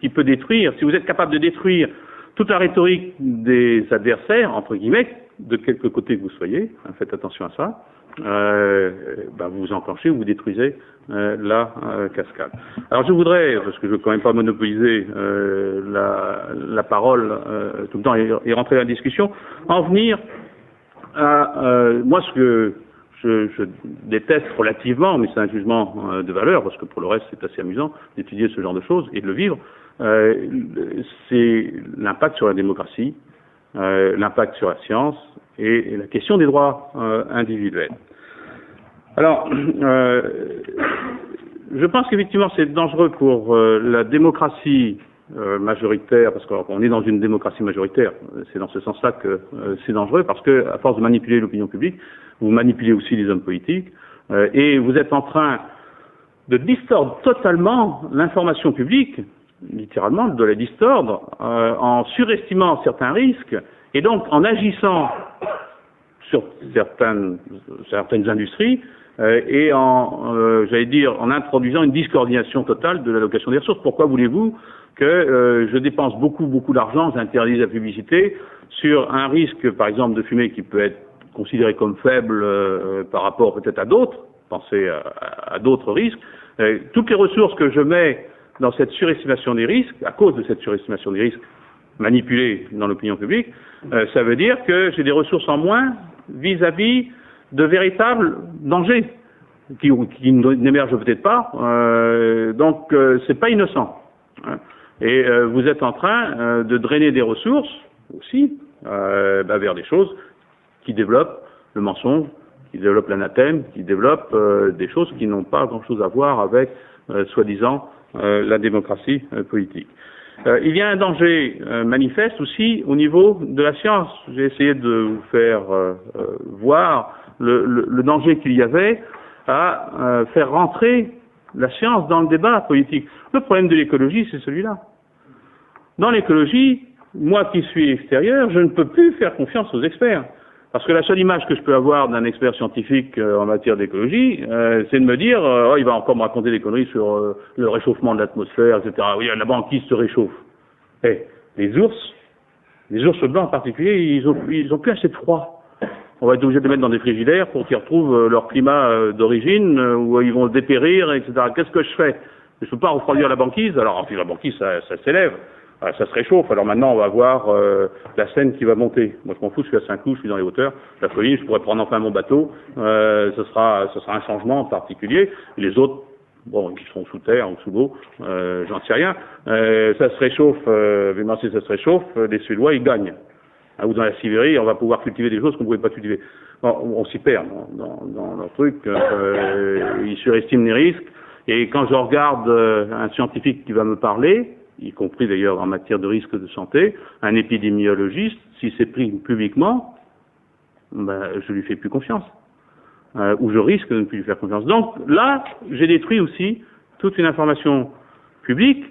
peut détruire. Si vous êtes capable de détruire toute la rhétorique des adversaires, entre guillemets, de quelque côté que vous soyez, hein, faites attention à ça, vous enclenchez ou vous détruisez la cascade. Alors je voudrais, parce que je ne veux quand même pas monopoliser la parole tout le temps et rentrer dans la discussion, en venir à moi ce que je déteste relativement, mais c'est un jugement de valeur, parce que pour le reste c'est assez amusant d'étudier ce genre de choses et de le vivre, c'est l'impact sur la démocratie, l'impact sur la science et la question des droits individuels. Alors, je pense qu'effectivement c'est dangereux pour la démocratie majoritaire, parce qu'on est dans une démocratie majoritaire, c'est dans ce sens-là que c'est dangereux, parce que à force de manipuler l'opinion publique, vous manipulez aussi les hommes politiques, et vous êtes en train de distordre totalement l'information publique, littéralement de la distordre, en surestimant certains risques, et donc en agissant sur certaines industries, et j'allais dire, en introduisant une discoordination totale de l'allocation des ressources. Pourquoi voulez-vous que je dépense beaucoup d'argent, j'interdis la publicité, sur un risque, par exemple, de fumée qui peut être considéré comme faible par rapport peut-être à d'autres, pensez à d'autres risques. Toutes les ressources que je mets dans cette surestimation des risques, à cause de cette surestimation des risques manipulée dans l'opinion publique, ça veut dire que j'ai des ressources en moins vis-à-vis de véritables dangers qui n'émergent peut-être pas, donc c'est pas innocent. Hein. Et vous êtes en train de drainer des ressources aussi vers des choses qui développent le mensonge, qui développent l'anathème, qui développent des choses qui n'ont pas grand-chose à voir avec soi-disant la démocratie politique. Il y a un danger manifeste aussi au niveau de la science. J'ai essayé de vous faire voir le danger qu'il y avait à faire rentrer la science dans le débat politique. Le problème de l'écologie, c'est celui-là. Dans l'écologie, moi qui suis extérieur, je ne peux plus faire confiance aux experts. Parce que la seule image que je peux avoir d'un expert scientifique en matière d'écologie, c'est de me dire, oh, il va encore me raconter des conneries sur le réchauffement de l'atmosphère, etc. Oui, la banquise se réchauffe. Eh, les ours blancs en particulier, ils ont plus assez de froid. On va être obligé de les mettre dans des frigidaires pour qu'ils retrouvent leur climat d'origine, où ils vont dépérir, etc. Qu'est-ce que je fais? Je ne peux pas refroidir la banquise. Alors, en plus, la banquise, ça s'élève. Ça se réchauffe, alors maintenant on va voir la Seine qui va monter. Moi je m'en fous, je suis à Saint-Cloud, je suis dans les hauteurs, la colline, je pourrais prendre enfin mon bateau, ce sera un changement particulier. Les autres, bon, qui sont sous terre ou sous l'eau, j'en sais rien, ça se réchauffe, évidemment si ça se réchauffe, les Suédois ils gagnent. Hein, ou dans la Sibérie, on va pouvoir cultiver des choses qu'on ne pouvait pas cultiver. Bon, on s'y perd dans leur truc, ils surestiment les risques, et quand je regarde un scientifique qui va me parler, y compris d'ailleurs en matière de risque de santé, un épidémiologiste, si c'est pris publiquement, je lui fais plus confiance. Ou je risque de ne plus lui faire confiance. Donc là, j'ai détruit aussi toute une information publique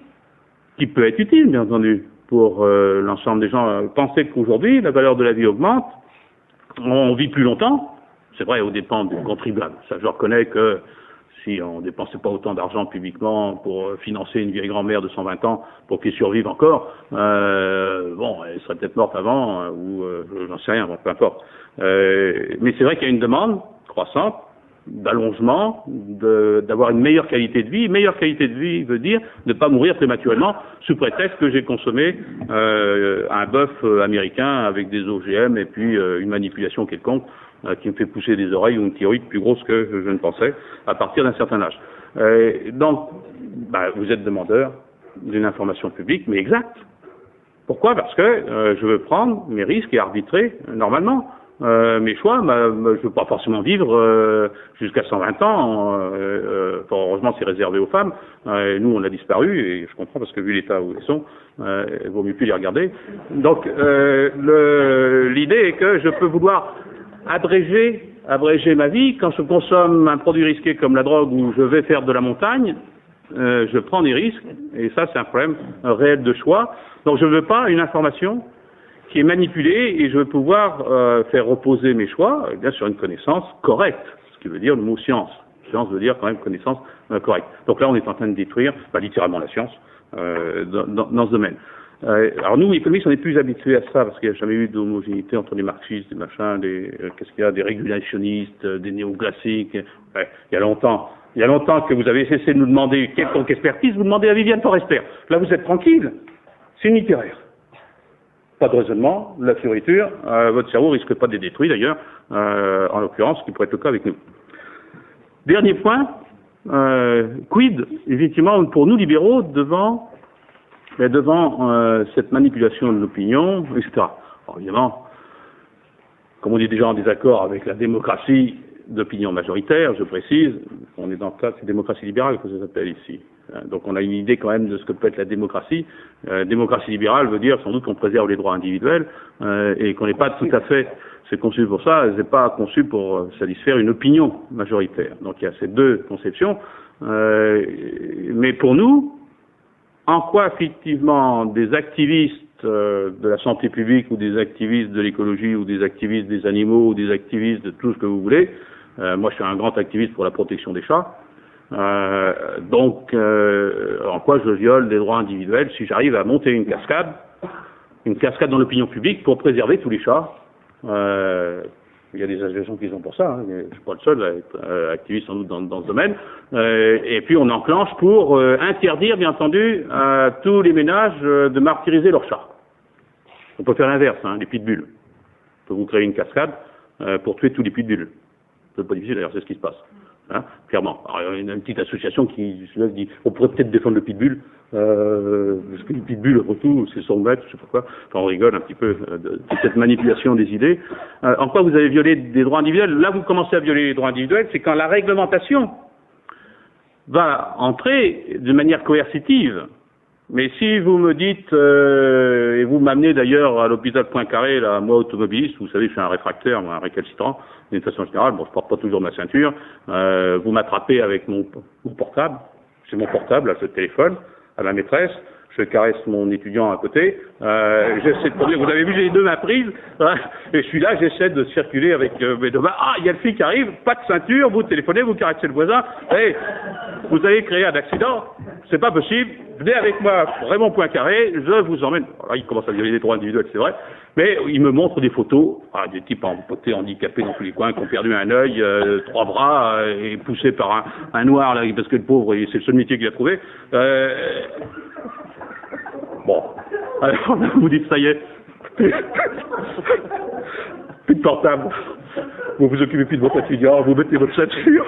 qui peut être utile, bien entendu, pour l'ensemble des gens. Pensez qu'aujourd'hui, la valeur de la vie augmente, on vit plus longtemps, c'est vrai, aux dépens du contribuable. Ça, je reconnais que si on ne dépensait pas autant d'argent publiquement pour financer une vieille grand-mère de 120 ans pour qu'elle survive encore, bon, elle serait peut-être morte avant, ou j'en sais rien, bon, peu importe. Mais c'est vrai qu'il y a une demande croissante d'allongement, d'avoir une meilleure qualité de vie. Meilleure qualité de vie veut dire de ne pas mourir prématurément sous prétexte que j'ai consommé un bœuf américain avec des OGM et puis une manipulation quelconque qui me fait pousser des oreilles ou une thyroïde plus grosse que je ne pensais à partir d'un certain âge. Donc, vous êtes demandeur d'une information publique, mais exacte. Pourquoi? Parce que je veux prendre mes risques et arbitrer normalement. Mes choix, je ne veux pas forcément vivre jusqu'à 120 ans. Heureusement, c'est réservé aux femmes. Nous, on a disparu, et je comprends parce que vu l'état où ils sont, il vaut mieux plus les regarder. Donc, l'idée est que je peux vouloir abréger ma vie. Quand je consomme un produit risqué comme la drogue ou je vais faire de la montagne, je prends des risques, et ça, c'est un problème réel de choix. Donc, je ne veux pas une information qui est manipulée, et je veux pouvoir faire reposer mes choix bien sur une connaissance correcte, ce qui veut dire le mot science. Science veut dire quand même connaissance correcte. Donc là, on est en train de détruire littéralement la science dans ce domaine. Alors nous, économistes, on est plus habitués à ça, parce qu'il n'y a jamais eu d'homogénéité entre les marxistes, des machins, qu'est-ce qu'il y a, des régulationnistes, des néoclassiques. Ouais, il y a longtemps que vous avez cessé de nous demander quelconque expertise, vous demandez à Viviane Forester. Là, vous êtes tranquille. C'est une littéraire. Pas de raisonnement, de la fioriture, votre cerveau risque pas de les détruire d'ailleurs, en l'occurrence, ce qui pourrait être le cas avec nous. Dernier point, quid, effectivement, pour nous libéraux, devant cette manipulation de l'opinion, etc. Alors, évidemment, comme on est déjà en désaccord avec la démocratie d'opinion majoritaire, je précise, On est dans le cas, c'est démocratie libérale que ça s'appelle ici. Donc on a une idée quand même de ce que peut être la démocratie. Démocratie libérale veut dire sans doute qu'on préserve les droits individuels et qu'on n'est pas tout à fait, c'est conçu pour ça, c'est pas conçu pour satisfaire une opinion majoritaire. Donc il y a ces deux conceptions. Mais pour nous, en quoi effectivement des activistes de la santé publique ou des activistes de l'écologie ou des activistes des animaux ou des activistes de tout ce que vous voulez, moi je suis un grand activiste pour la protection des chats, donc en quoi je viole des droits individuels si j'arrive à monter une cascade dans l'opinion publique pour préserver tous les chats. Il y a des associations qui sont pour ça, hein. Je ne suis pas le seul à être activiste sans doute dans ce domaine. Et puis on enclenche pour interdire, bien entendu, à tous les ménages de martyriser leurs chats. On peut faire l'inverse, hein, les pitbulls. On peut vous créer une cascade pour tuer tous les pitbulls. C'est pas difficile d'ailleurs, c'est ce qui se passe. Hein, clairement. Alors, il y a une petite association qui se lève dit on pourrait peut-être défendre le pitbull, parce que le pitbull, après tout, c'est son maître, je sais pas quoi. Enfin, on rigole un petit peu de cette manipulation des idées. En quoi vous avez violé des droits individuels? Là, vous commencez à violer les droits individuels, c'est quand la réglementation va entrer de manière coercitive. Mais si vous me dites, et vous m'amenez d'ailleurs à l'hôpital Poincaré, là, moi automobiliste, vous savez, je suis un réfractaire, moi, un récalcitrant, d'une façon générale, bon, je porte pas toujours ma ceinture, vous m'attrapez avec mon portable, c'est mon portable, là, ce téléphone, à ma maîtresse, je caresse mon étudiant à côté, j'essaie de produire, vous avez vu, j'ai les deux mains prises, hein, et je suis là, j'essaie de circuler avec mes deux mains, il y a le flic qui arrive, pas de ceinture, vous téléphonez, vous caressez le voisin, hey, vous allez créer un accident, c'est pas possible, venez avec moi, Raymond Poincaré, je vous emmène. Alors, il commence à violer les droits individuels, c'est vrai, mais il me montre des photos, des types amputés, handicapés dans tous les coins, qui ont perdu un œil, 3 bras, et poussés par un noir, là, parce que le pauvre, c'est le seul métier qu'il a trouvé. Bon, alors vous dites, ça y est, plus de portable, vous vous occupez plus de votre étudiant, vous mettez votre ceinture.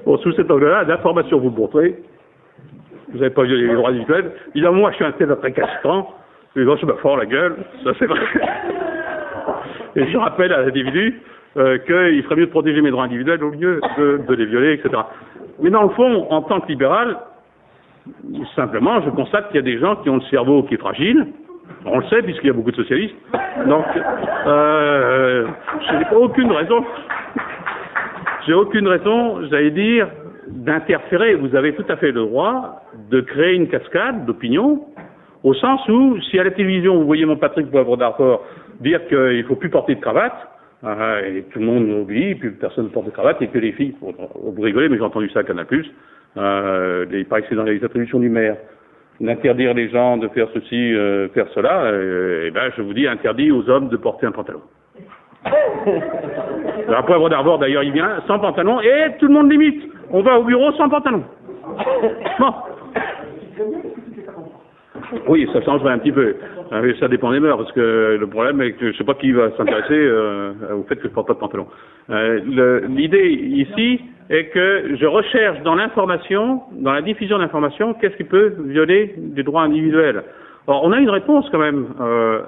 Bon, sous cet angle-là, l'information vous le montrez, vous n'avez pas violé les droits individuels. Évidemment, moi, je suis un tel récalcitrant, je me fends la gueule, ça c'est vrai. Et je rappelle à l'individu qu'il ferait mieux de protéger mes droits individuels au lieu de les violer, etc. Mais dans le fond, en tant que libéral, simplement, je constate qu'il y a des gens qui ont le cerveau qui est fragile. On le sait, puisqu'il y a beaucoup de socialistes. Donc, je n'ai aucune raison. J'ai aucune raison, j'allais dire, d'interférer. Vous avez tout à fait le droit de créer une cascade d'opinion, au sens où, si à la télévision, vous voyez mon Patrick Poivre d'Arfort dire qu'il ne faut plus porter de cravate, et tout le monde oublie, puis personne ne porte de cravate, et que les filles, vous rigolez, mais j'ai entendu ça à Canal+, il paraît que c'est dans les attributions du maire, d'interdire les gens de faire ceci, faire cela, et ben je vous dis, interdit aux hommes de porter un pantalon. La Poivre d'Arvor d'ailleurs il vient sans pantalon et tout le monde l'imite. On va au bureau sans pantalon. Bon. Oui, ça changerait un petit peu. Ça dépend des mœurs, parce que le problème est que je sais pas qui va s'intéresser au fait que je porte pas de pantalon. L'idée ici est que je recherche dans l'information, dans la diffusion d'informations, qu'est-ce qui peut violer des droits individuels. Or, on a une réponse quand même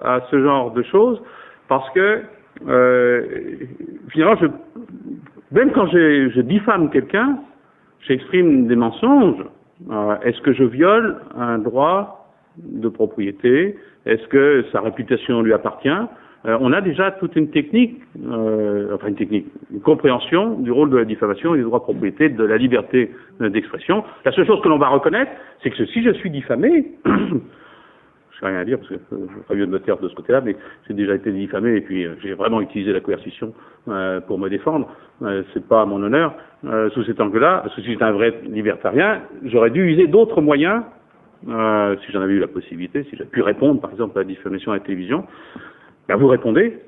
à ce genre de choses, parce que finalement, même quand je diffame quelqu'un, j'exprime des mensonges. Est-ce que je viole un droit de propriété? Est-ce que sa réputation lui appartient? On a déjà toute une technique, une compréhension du rôle de la diffamation et du droit de propriété, de la liberté d'expression. La seule chose que l'on va reconnaître, c'est que si je suis diffamé, je n'ai rien à dire parce que je ferais mieux de me taire de ce côté-là, mais j'ai déjà été diffamé et puis j'ai vraiment utilisé la coercition pour me défendre. C'est pas à mon honneur. Sous cet angle-là, parce que si j'étais un vrai libertarien, j'aurais dû user d'autres moyens, si j'en avais eu la possibilité, si j'avais pu répondre, par exemple, à la diffamation à la télévision. Ben, vous répondez.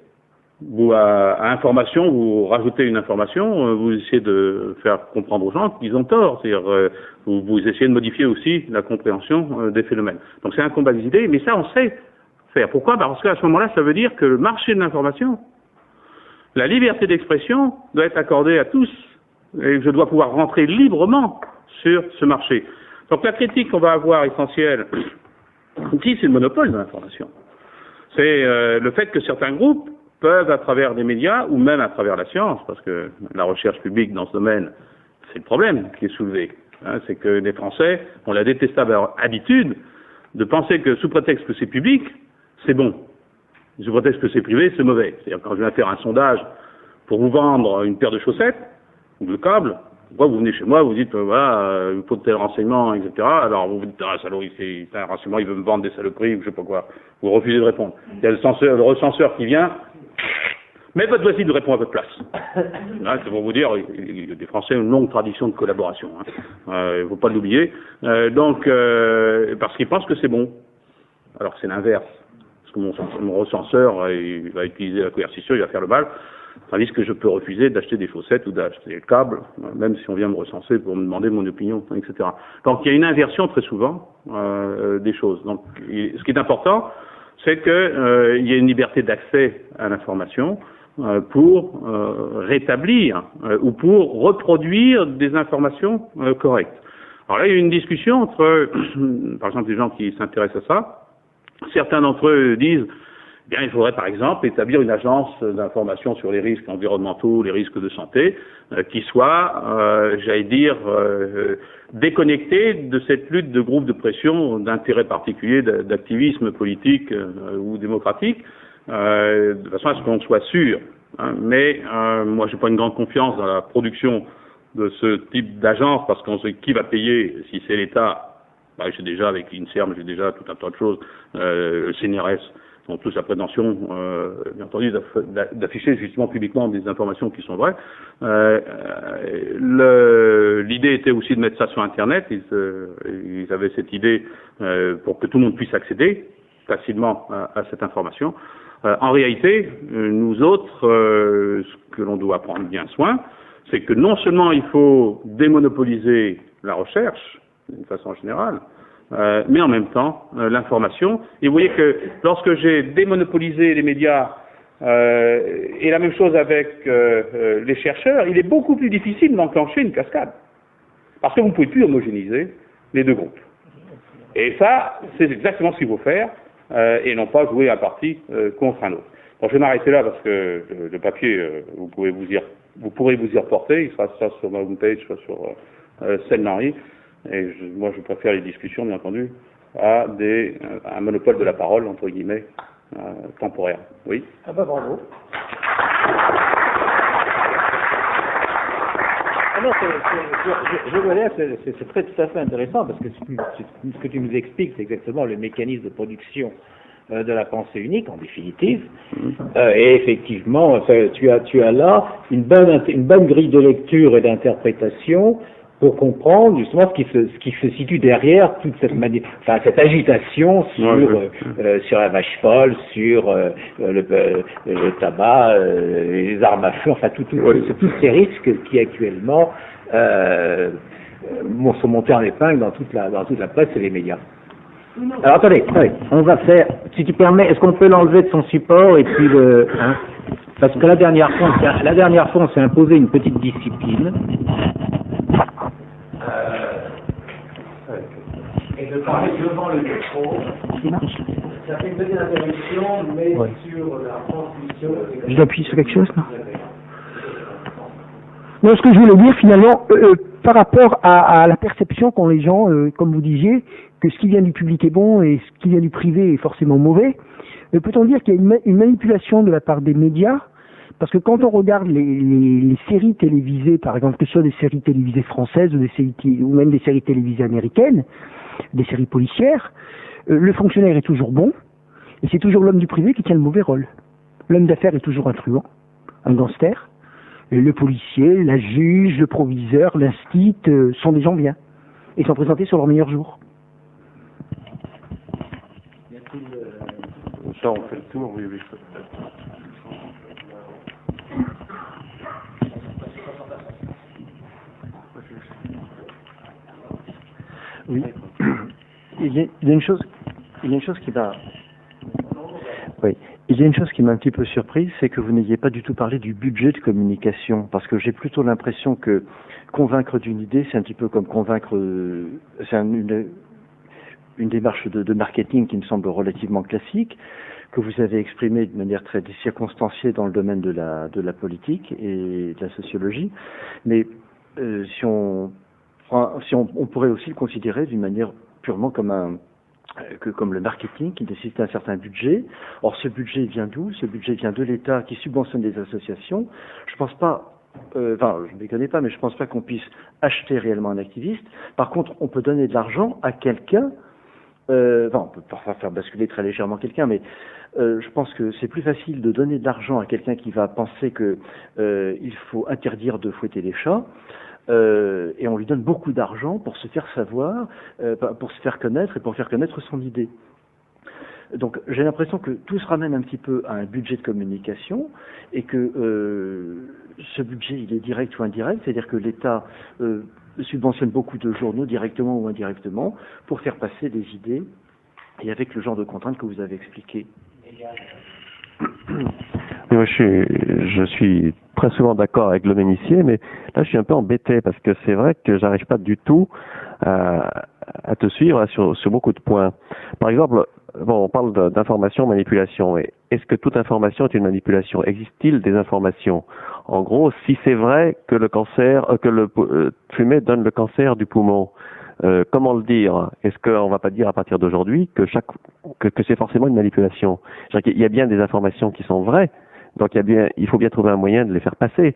Vous, à information, vous rajoutez une information, vous essayez de faire comprendre aux gens qu'ils ont tort. C'est-à-dire, vous essayez de modifier aussi la compréhension des phénomènes. Donc c'est un combat des idées, mais ça on sait faire. Pourquoi? Parce qu'à ce moment-là, ça veut dire que le marché de l'information, la liberté d'expression doit être accordée à tous, et je dois pouvoir rentrer librement sur ce marché. Donc la critique qu'on va avoir essentielle, ici c'est le monopole de l'information. C'est le fait que certains groupes peuvent, à travers des médias, ou même à travers la science, parce que la recherche publique dans ce domaine, c'est le problème qui est soulevé. Hein, c'est que les Français ont la détestable habitude de penser que sous prétexte que c'est public, c'est bon. Sous prétexte que c'est privé, c'est mauvais. C'est-à-dire quand je viens faire un sondage pour vous vendre une paire de chaussettes ou de câbles, pourquoi vous venez chez moi, vous dites voilà, il faut de tels renseignements, etc. Alors vous dites ah salaud, c'est un renseignement, il veut me vendre des saloperies ou je sais pas quoi. Vous refusez de répondre. Il y a le recenseur qui vient. Mais votre voici de répondre à votre place. Là, c'est pour vous dire, les Français ont une longue tradition de collaboration. Il ne faut pas l'oublier. Parce qu'ils pensent que c'est bon. Alors que c'est l'inverse. Parce que mon recenseur, il va utiliser la coercition, il va faire le mal. Tandis que je peux refuser d'acheter des chaussettes ou d'acheter des câbles, même si on vient me recenser pour me demander mon opinion, etc. Donc il y a une inversion très souvent des choses. Donc ce qui est important, c'est qu'il y ait une liberté d'accès à l'information pour rétablir ou pour reproduire des informations correctes. Alors là, il y a une discussion entre, par exemple, les gens qui s'intéressent à ça. Certains d'entre eux disent bien, il faudrait par exemple établir une agence d'information sur les risques environnementaux, les risques de santé, qui soit, j'allais dire, déconnectée de cette lutte de groupes de pression d'intérêts particuliers, d'activisme politique ou démocratique, de façon à ce qu'on soit sûr. Hein. Mais moi, j'ai pas une grande confiance dans la production de ce type d'agence, parce qu'on sait qui va payer, si c'est l'État. Bah, j'ai déjà avec l'INSERM, j'ai déjà tout un tas de choses, le CNRS, ont tous la prétention, bien entendu, d'afficher justement publiquement des informations qui sont vraies. L'idée était aussi de mettre ça sur Internet. Ils avaient cette idée pour que tout le monde puisse accéder facilement à cette information. En réalité, nous autres, ce que l'on doit prendre bien soin, c'est que non seulement il faut démonopoliser la recherche, d'une façon générale, mais en même temps l'information. Et vous voyez que lorsque j'ai démonopolisé les médias, et la même chose avec les chercheurs, il est beaucoup plus difficile d'enclencher une cascade. Parce que vous ne pouvez plus homogénéiser les deux groupes. Et ça, c'est exactement ce qu'il faut faire, et non pas jouer un parti contre un autre. Bon, je vais m'arrêter là parce que le papier, vous pourrez vous y reporter, il sera soit sur ma homepage, soit sur Seine-Henri. Et moi, je préfère les discussions, bien entendu, à un monopole de la parole, entre guillemets, temporaire. Oui. Ah bah bravo. Alors, je veux dire, c'est tout à fait intéressant, parce que ce que tu nous expliques, c'est exactement le mécanisme de production de la pensée unique, en définitive. Et effectivement, tu as là une bonne grille de lecture et d'interprétation pour comprendre justement ce qui se situe derrière toute cette agitation sur la vache folle, sur le tabac, les armes à feu, enfin tous ces risques qui actuellement sont montés en épingle dans toute la presse et les médias. Alors attendez, on va faire, si tu permets, est-ce qu'on peut l'enlever de son support et puis parce que la dernière fois on s'est imposé une petite discipline. Et de parler devant le micro, ça fait une petite interruption, mais sur la transmission. Je dois appuyer sur quelque chose, non? Non, ce que je voulais dire finalement, par rapport à la perception qu'ont les gens, comme vous disiez, que ce qui vient du public est bon et ce qui vient du privé est forcément mauvais, peut-on dire qu'il y a une manipulation de la part des médias? Parce que quand on regarde les séries télévisées, par exemple, que ce soit des séries télévisées françaises ou même des séries télévisées américaines, des séries policières, le fonctionnaire est toujours bon, et c'est toujours l'homme du privé qui tient le mauvais rôle. L'homme d'affaires est toujours un truand, un gangster, et le policier, la juge, le proviseur, l'instit sont des gens bien, et sont présentés sur leur meilleur jour. Ça, on fait le tour, oui. Oui. Il y a une chose qui m'a. Oui. Il y a une chose qui m'a un petit peu surprise, c'est que vous n'ayez pas du tout parlé du budget de communication, parce que j'ai plutôt l'impression que convaincre d'une idée, c'est un petit peu comme convaincre. C'est une démarche de marketing qui me semble relativement classique. que vous avez exprimées de manière très circonstanciée dans le domaine de la politique et de la sociologie. Mais on pourrait aussi le considérer d'une manière purement comme le marketing qui nécessite un certain budget. Or, ce budget vient d'où? Ce budget vient de l'État qui subventionne des associations. Je pense pas, je ne les connais pas, mais je pense pas qu'on puisse acheter réellement un activiste. Par contre, on peut donner de l'argent à quelqu'un. On peut parfois faire basculer très légèrement quelqu'un, mais je pense que c'est plus facile de donner de l'argent à quelqu'un qui va penser que il faut interdire de fouetter les chats. Et on lui donne beaucoup d'argent pour se faire savoir, pour se faire connaître et pour faire connaître son idée. Donc j'ai l'impression que tout se ramène un petit peu à un budget de communication et que ce budget il est direct ou indirect, c'est-à-dire que l'État subventionne beaucoup de journaux directement ou indirectement pour faire passer des idées et avec le genre de contraintes que vous avez expliqué. Moi, je suis très souvent d'accord avec le Ménissier, mais là je suis un peu embêté parce que c'est vrai que j'arrive pas du tout à te suivre sur beaucoup de points. Par exemple, on parle d'information, manipulation. Est-ce que toute information est une manipulation? Existe-t-il des informations? En gros, si c'est vrai que le fumet donne le cancer du poumon, comment le dire? Est-ce qu'on va pas dire à partir d'aujourd'hui que c'est forcément une manipulation? Il y a bien des informations qui sont vraies, donc il faut bien trouver un moyen de les faire passer.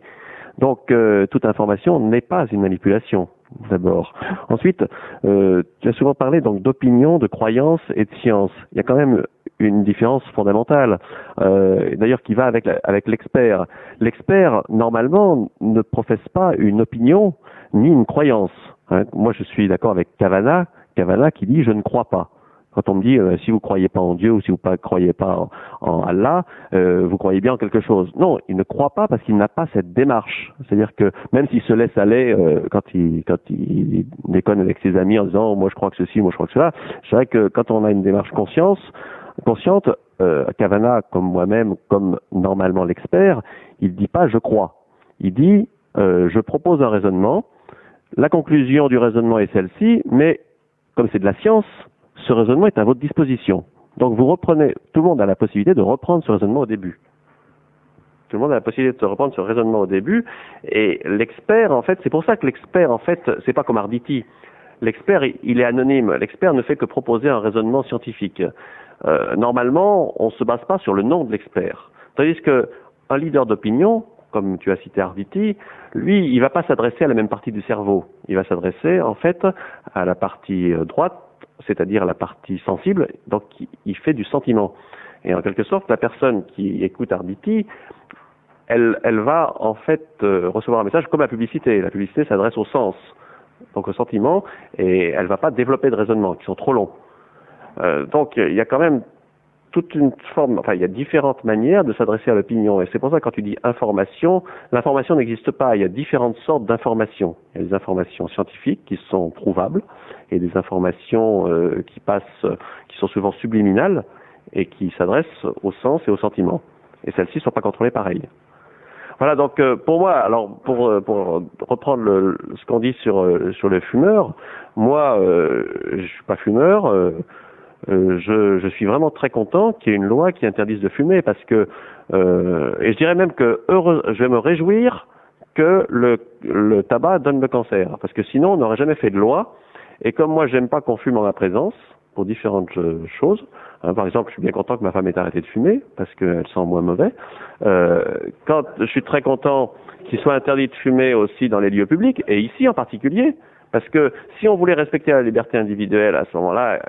Donc toute information n'est pas une manipulation, d'abord. Ensuite, tu as souvent parlé donc d'opinion, de croyance et de science. Il y a quand même une différence fondamentale, d'ailleurs qui va avec l'expert. L'expert, normalement, ne professe pas une opinion ni une croyance. Moi, je suis d'accord avec Cavana qui dit « je ne crois pas ». Quand on me dit si vous croyez pas en Dieu ou si vous ne croyez pas en Allah, vous croyez bien en quelque chose. Non, il ne croit pas parce qu'il n'a pas cette démarche. C'est-à-dire que même s'il se laisse aller quand il déconne avec ses amis en disant moi je crois que ceci, moi je crois que cela, c'est vrai que quand on a une démarche consciente, Cavana comme moi-même, comme normalement l'expert, il dit pas je crois. Il dit je propose un raisonnement, la conclusion du raisonnement est celle-ci, mais comme c'est de la science, ce raisonnement est à votre disposition. Donc vous reprenez, tout le monde a la possibilité de reprendre ce raisonnement au début. Tout le monde a la possibilité de reprendre ce raisonnement au début, et l'expert, en fait, c'est pour ça que l'expert, en fait, c'est pas comme Arditi. L'expert, il est anonyme. L'expert ne fait que proposer un raisonnement scientifique. Normalement, on se base pas sur le nom de l'expert. Tandis que un leader d'opinion, comme tu as cité Arditi, lui, il va pas s'adresser à la même partie du cerveau. Il va s'adresser, en fait, à la partie droite, c'est-à-dire la partie sensible, donc il fait du sentiment. Et en quelque sorte, la personne qui écoute Arditi, elle va en fait recevoir un message comme la publicité. La publicité s'adresse au sens, donc au sentiment, et elle va pas développer de raisonnements qui sont trop longs. Donc il y a quand même toute une forme, il y a différentes manières de s'adresser à l'opinion. Et c'est pour ça que quand tu dis information, l'information n'existe pas. Il y a différentes sortes d'informations. Il y a des informations scientifiques qui sont prouvables et des informations qui sont souvent subliminales et qui s'adressent au sens et au sentiment. Et celles-ci ne sont pas contrôlées pareil. Voilà, donc pour moi, alors pour reprendre ce qu'on dit sur le fumeur, moi je suis pas fumeur. Je suis vraiment très content qu'il y ait une loi qui interdise de fumer parce que et je dirais même que je vais me réjouir que le tabac donne le cancer parce que sinon on n'aurait jamais fait de loi. Et comme moi j'aime pas qu'on fume en ma présence pour différentes choses, par exemple je suis bien content que ma femme ait arrêté de fumer parce qu'elle sent moins mauvais. Quand je suis très content qu'il soit interdit de fumer aussi dans les lieux publics et ici en particulier. Parce que si on voulait respecter la liberté individuelle à ce moment-là,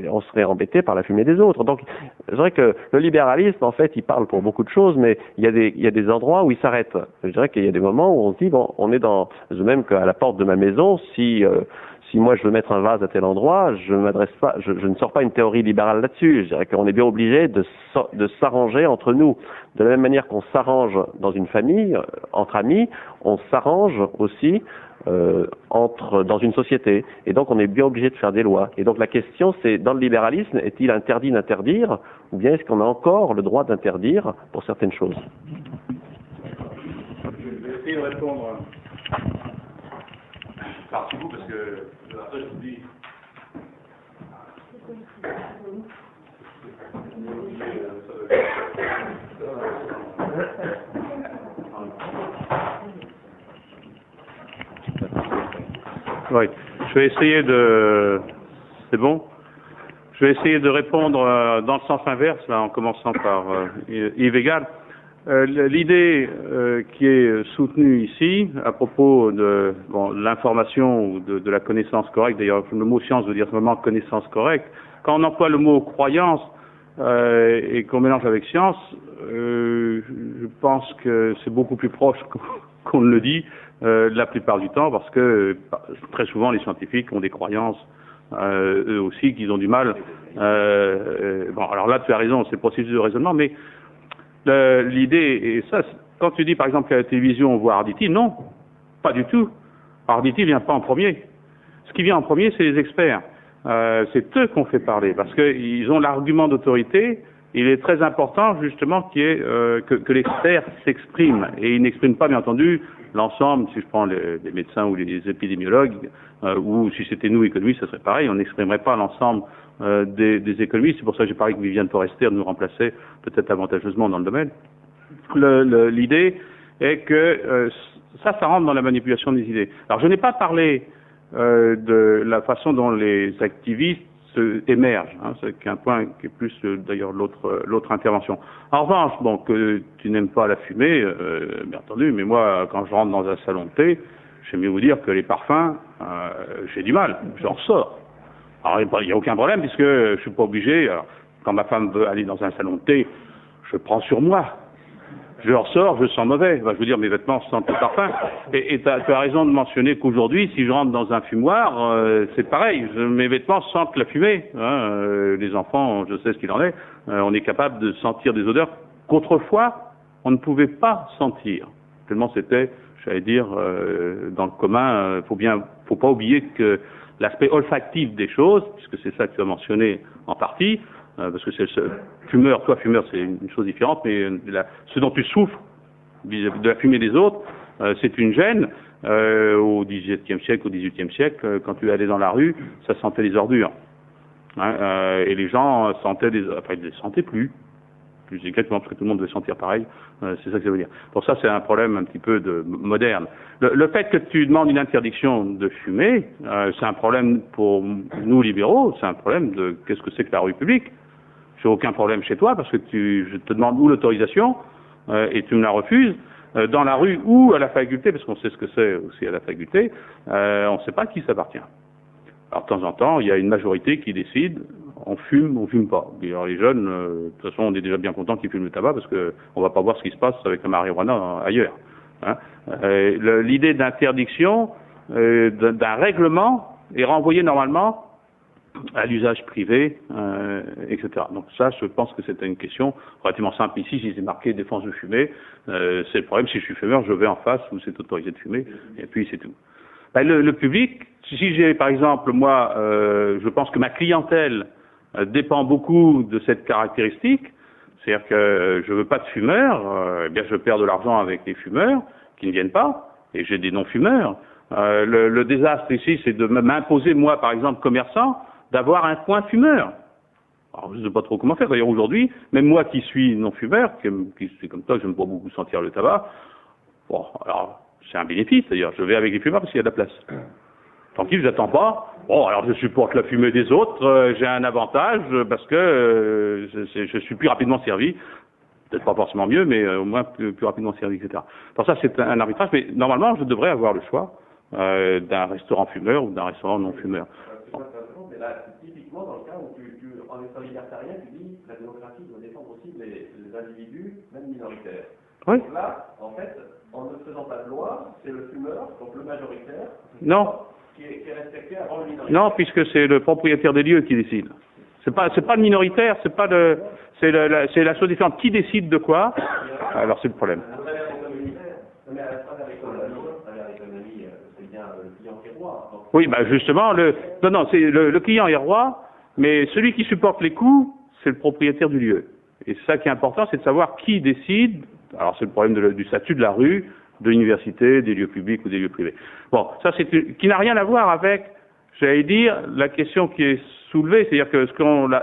on serait embêté par la fumée des autres. Donc, c'est vrai que le libéralisme, en fait, il parle pour beaucoup de choses, mais il y a des endroits où il s'arrête. Je dirais qu'il y a des moments où on se dit, bon, on est dans, même qu'à la porte de ma maison, si moi je veux mettre un vase à tel endroit, je ne sors pas une théorie libérale là-dessus. Je dirais qu'on est bien obligé de s'arranger entre nous. De la même manière qu'on s'arrange dans une famille, entre amis, on s'arrange aussi dans une société. Et donc on est bien obligé de faire des lois. Et donc la question c'est, dans le libéralisme, est-il interdit d'interdire ou bien est-ce qu'on a encore le droit d'interdire pour certaines choses? Je vais essayer de répondre par vous parce que après je vous dis Oui, je vais essayer de... C'est bon? Je vais essayer de répondre dans le sens inverse, là, en commençant par Yves Egal. L'idée qui est soutenue ici, à propos de l'information ou de la connaissance correcte, d'ailleurs le mot science veut dire vraiment connaissance correcte, quand on emploie le mot croyance et qu'on mélange avec science, je pense que c'est beaucoup plus proche qu'on ne le dit la plupart du temps, parce que très souvent les scientifiques ont des croyances eux aussi, qu'ils ont du mal. Bon, alors là, tu as raison, c'est le processus de raisonnement, mais l'idée, et ça, quand tu dis par exemple qu'à la télévision on voit Arditi, non, pas du tout. Arditi vient pas en premier. Ce qui vient en premier, c'est les experts. C'est eux qu'on fait parler, parce qu'ils ont l'argument d'autorité. Il est très important justement que l'expert s'exprime, et il n'exprime pas bien entendu l'ensemble. Si je prends les médecins ou les épidémiologues, ou si c'était nous économistes, ça serait pareil, on n'exprimerait pas l'ensemble des économistes. C'est pour ça que j'ai parlé que Viviane Forester nous remplaçait peut-être avantageusement dans le domaine. L'idée est que ça rentre dans la manipulation des idées. Alors je n'ai pas parlé de la façon dont les activistes émergent, hein, c'est un point qui est plus d'ailleurs l'autre intervention. En revanche, bon, que tu n'aimes pas la fumée, bien entendu, mais moi quand je rentre dans un salon de thé, j'aime mieux vous dire que les parfums, j'ai du mal, j'en ressors. Alors il n'y a aucun problème puisque je suis pas obligé, alors, quand ma femme veut aller dans un salon de thé, je prends sur moi. Je ressors, je sens mauvais. Enfin, je veux dire, mes vêtements sentent le parfum. Et tu as raison de mentionner qu'aujourd'hui, si je rentre dans un fumoir, c'est pareil. Mes vêtements sentent la fumée. Hein, les enfants, je sais ce qu'il en est. On est capable de sentir des odeurs qu'autrefois, on ne pouvait pas sentir. Tellement c'était, j'allais dire, dans le commun. Faut pas oublier que l'aspect olfactif des choses, puisque c'est ça que tu as mentionné en partie, parce que c'est le fumeur, toi fumeur c'est une chose différente, mais ce dont tu souffres de la fumée des autres, c'est une gêne. Au XVIIe siècle, au XVIIIe siècle, quand tu allais dans la rue, ça sentait les ordures. Hein, et les gens sentaient ils ne les sentaient plus exactement, parce que tout le monde devait sentir pareil, c'est ça que ça veut dire. Pour ça, c'est un problème un petit peu moderne. Le fait que tu demandes une interdiction de fumer, c'est un problème pour nous libéraux, c'est un problème de qu'est-ce que c'est que la rue publique. J'ai aucun problème chez toi, parce que je te demande où l'autorisation, et tu me la refuses. Dans la rue ou à la faculté, parce qu'on sait ce que c'est aussi à la faculté, on ne sait pas à qui ça appartient. Alors de temps en temps, il y a une majorité qui décide, on fume pas. Et alors les jeunes, de toute façon, on est déjà bien content qu'ils fument le tabac, parce que on va pas voir ce qui se passe avec la marijuana ailleurs. Hein. L'idée d'interdiction, d'un règlement, est renvoyée normalement à l'usage privé, etc. Donc ça, je pense que c'est une question relativement simple. Ici, si c'est marqué défense de fumer, c'est le problème. Si je suis fumeur, je vais en face où c'est autorisé de fumer, et puis c'est tout. Ben, le public, si j'ai, par exemple, moi, je pense que ma clientèle dépend beaucoup de cette caractéristique, c'est-à-dire que je veux pas de fumeurs, eh bien je perds de l'argent avec les fumeurs qui ne viennent pas, et j'ai des non-fumeurs. Le désastre ici, c'est de m'imposer, moi, par exemple, commerçant, d'avoir un point fumeur. Alors, je ne sais pas trop comment faire. D'ailleurs, aujourd'hui, même moi qui suis non-fumeur, c'est comme ça que j'aime pas beaucoup sentir le tabac, bon, alors, c'est un bénéfice, d'ailleurs. Je vais avec les fumeurs parce qu'il y a de la place. Tranquille, j'attends pas. Bon, alors je supporte la fumée des autres, j'ai un avantage parce que je suis plus rapidement servi. Peut-être pas forcément mieux, mais au moins plus rapidement servi, etc. Pour ça, c'est un arbitrage, mais normalement, je devrais avoir le choix d'un restaurant fumeur ou d'un restaurant non-fumeur. Mais là, typiquement, dans le cas où en étant libertarien, tu dis que la démocratie doit défendre aussi les individus, même minoritaires. Oui. Donc là, en fait, en ne faisant pas de loi, c'est le fumeur, donc le majoritaire, non. Qui est respecté avant le minoritaire. Non, puisque c'est le propriétaire des lieux qui décide. C'est pas le minoritaire, c'est la chose différente. Qui décide de quoi? Alors c'est le problème. À travers l'économie, c'est bien le client qui est roi. Donc, oui, bah justement, c'est le client est roi, mais celui qui supporte les coûts, c'est le propriétaire du lieu. Et ça qui est important, c'est de savoir qui décide. Alors c'est le problème du statut de la rue, de l'université, des lieux publics ou des lieux privés. Bon, ça qui n'a rien à voir avec, j'allais dire, la question qui est soulevé, c'est-à-dire que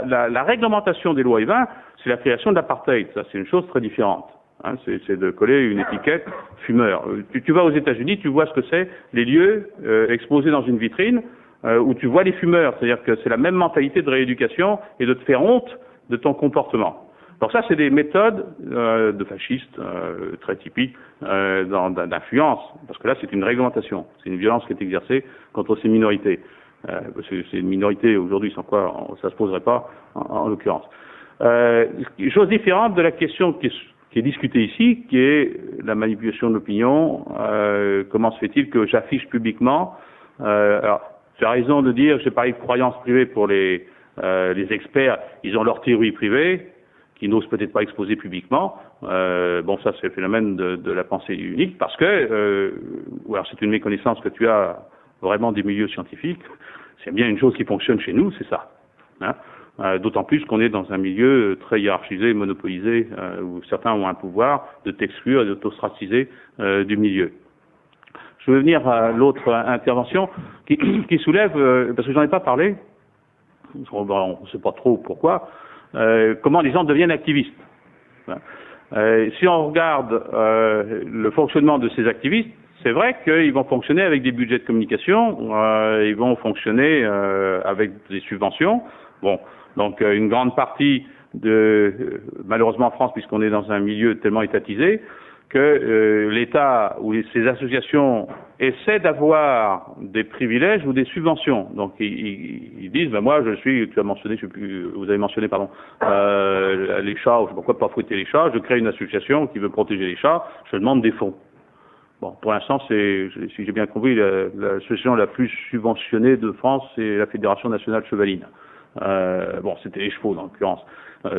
la réglementation des lois E20, c'est la création de l'apartheid. Ça, c'est une chose très différente. Hein, c'est de coller une étiquette fumeur. Tu vas aux États-Unis, tu vois ce que c'est, les lieux exposés dans une vitrine où tu vois les fumeurs. C'est-à-dire que c'est la même mentalité de rééducation et de te faire honte de ton comportement. Alors ça, c'est des méthodes de fascistes très typiques d'influence, parce que là, c'est une réglementation, c'est une violence qui est exercée contre ces minorités. C'est une minorité aujourd'hui sans quoi ça se poserait pas, en l'occurrence. Chose différente de la question qui est discutée ici, qui est la manipulation de l'opinion. Comment se fait-il que j'affiche publiquement alors, tu as raison de dire, j'ai parlé de croyances privées pour les experts, ils ont leur théorie privée, qui n'osent peut-être pas exposer publiquement. Bon, ça c'est le phénomène de la pensée unique, parce que, ou alors c'est une méconnaissance que tu as vraiment des milieux scientifiques, c'est bien une chose qui fonctionne chez nous, c'est ça. Hein, d'autant plus qu'on est dans un milieu très hiérarchisé, monopolisé, où certains ont un pouvoir de t'exclure et de t'ostraciser du milieu. Je veux venir à l'autre intervention qui soulève, parce que j'en ai pas parlé, on ne sait pas trop pourquoi, comment les gens deviennent activistes. Si on regarde le fonctionnement de ces activistes, c'est vrai qu'ils vont fonctionner avec des budgets de communication, ils vont fonctionner avec des subventions. Bon, donc une grande partie malheureusement en France, puisqu'on est dans un milieu tellement étatisé, que l'État ou ces associations essaient d'avoir des privilèges ou des subventions. Donc ils disent, ben moi tu as mentionné, je sais plus, vous avez mentionné, pardon, les chats, je sais pas pourquoi pas fouetter les chats, je crée une association qui veut protéger les chats, je demande des fonds. Bon, pour l'instant, si j'ai bien compris, l'association la plus subventionnée de France, c'est la Fédération nationale chevaline. Bon, c'était les chevaux, en l'occurrence.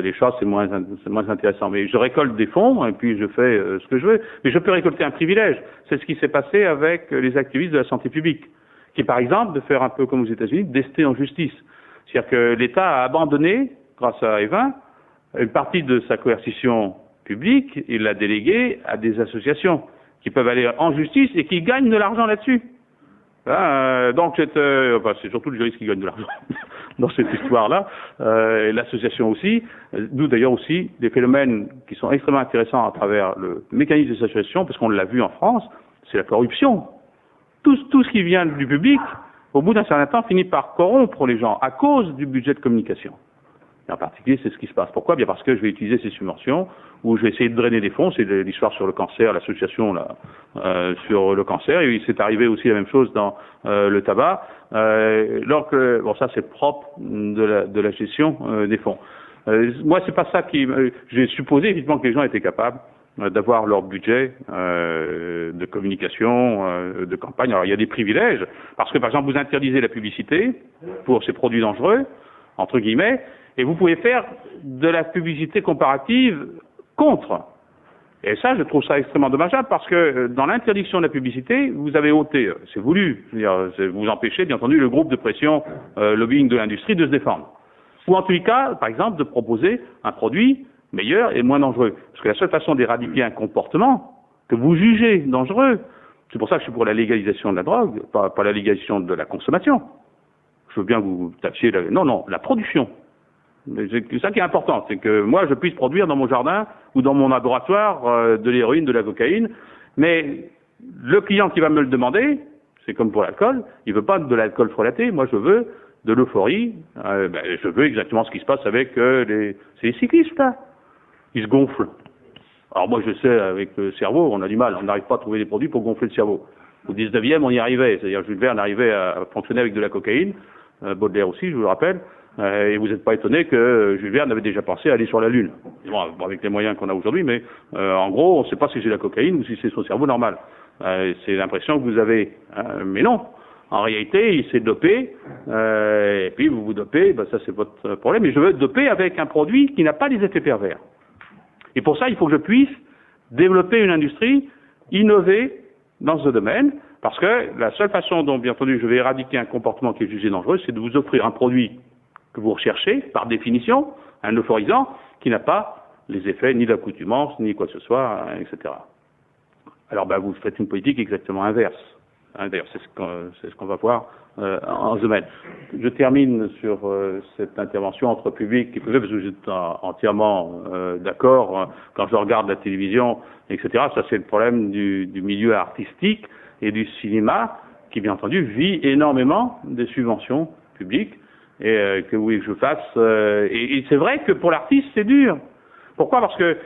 Les chats, c'est moins intéressant. Mais je récolte des fonds, et puis je fais ce que je veux. Mais je peux récolter un privilège. C'est ce qui s'est passé avec les activistes de la santé publique, qui, par exemple, de faire un peu comme aux États-Unis, d'ester en justice. C'est-à-dire que l'État a abandonné, grâce à E20, une partie de sa coercition publique, et l'a déléguée à des associations qui peuvent aller en justice et qui gagnent de l'argent là-dessus. Donc c'est surtout le juriste qui gagne de l'argent dans cette histoire-là, l'association aussi, nous d'ailleurs aussi, des phénomènes qui sont extrêmement intéressants à travers le mécanisme des associations, parce qu'on l'a vu en France, c'est la corruption. Tout ce qui vient du public, au bout d'un certain temps, finit par corrompre les gens à cause du budget de communication. Et en particulier, c'est ce qui se passe. Pourquoi? Bien parce que je vais utiliser ces subventions, ou je vais essayer de drainer des fonds. C'est l'histoire sur le cancer, l'association là sur le cancer. Et il s'est arrivé aussi la même chose dans le tabac. Bon, ça c'est propre de la gestion des fonds. Moi, c'est pas ça qui. J'ai supposé évidemment que les gens étaient capables d'avoir leur budget de communication, de campagne. Alors il y a des privilèges, parce que par exemple vous interdisez la publicité pour ces produits dangereux, entre guillemets. Et vous pouvez faire de la publicité comparative contre. Et ça, je trouve ça extrêmement dommageable parce que dans l'interdiction de la publicité, vous avez ôté, c'est voulu, je veux dire, vous empêchez bien entendu le groupe de pression lobbying de l'industrie de se défendre. Ou en tous les cas, par exemple, de proposer un produit meilleur et moins dangereux. Parce que la seule façon d'éradiquer un comportement que vous jugez dangereux, c'est pour ça que je suis pour la légalisation de la drogue, pas la légalisation de la consommation. Je veux bien que vous taxiez la production. C'est ça qui est important, c'est que moi je puisse produire dans mon jardin ou dans mon laboratoire de l'héroïne, de la cocaïne, mais le client qui va me le demander, c'est comme pour l'alcool, il veut pas de l'alcool frelaté, moi je veux de l'euphorie, je veux exactement ce qui se passe avec c'est les cyclistes là, ils se gonflent. Alors moi je sais, avec le cerveau, on a du mal, on n'arrive pas à trouver des produits pour gonfler le cerveau. Au 19e, on y arrivait, c'est-à-dire Jules Verne arrivait à fonctionner avec de la cocaïne, Baudelaire aussi, je vous le rappelle. Et vous n'êtes pas étonné que Jules Verne avait déjà pensé à aller sur la Lune. Bon, avec les moyens qu'on a aujourd'hui, mais en gros, on ne sait pas si c'est la cocaïne ou si c'est son cerveau normal. C'est l'impression que vous avez. Mais non. En réalité, il s'est dopé, et puis vous vous dopez, ça c'est votre problème. Mais je veux doper avec un produit qui n'a pas des effets pervers. Et pour ça, il faut que je puisse développer une industrie, innover dans ce domaine, parce que la seule façon dont, bien entendu, je vais éradiquer un comportement qui est jugé dangereux, c'est de vous offrir un produit que vous recherchez, par définition, un euphorisant, qui n'a pas les effets ni d'accoutumance, ni quoi que ce soit, etc. Alors, vous faites une politique exactement inverse. D'ailleurs, c'est ce qu'on va voir en ce domaine. Je termine sur cette intervention entre public et privé, parce que je suis entièrement d'accord. Quand je regarde la télévision, etc., ça c'est le problème du milieu artistique et du cinéma, qui bien entendu vit énormément des subventions publiques, et que oui, je fasse. Et c'est vrai que pour l'artiste, c'est dur. Pourquoi? Parce que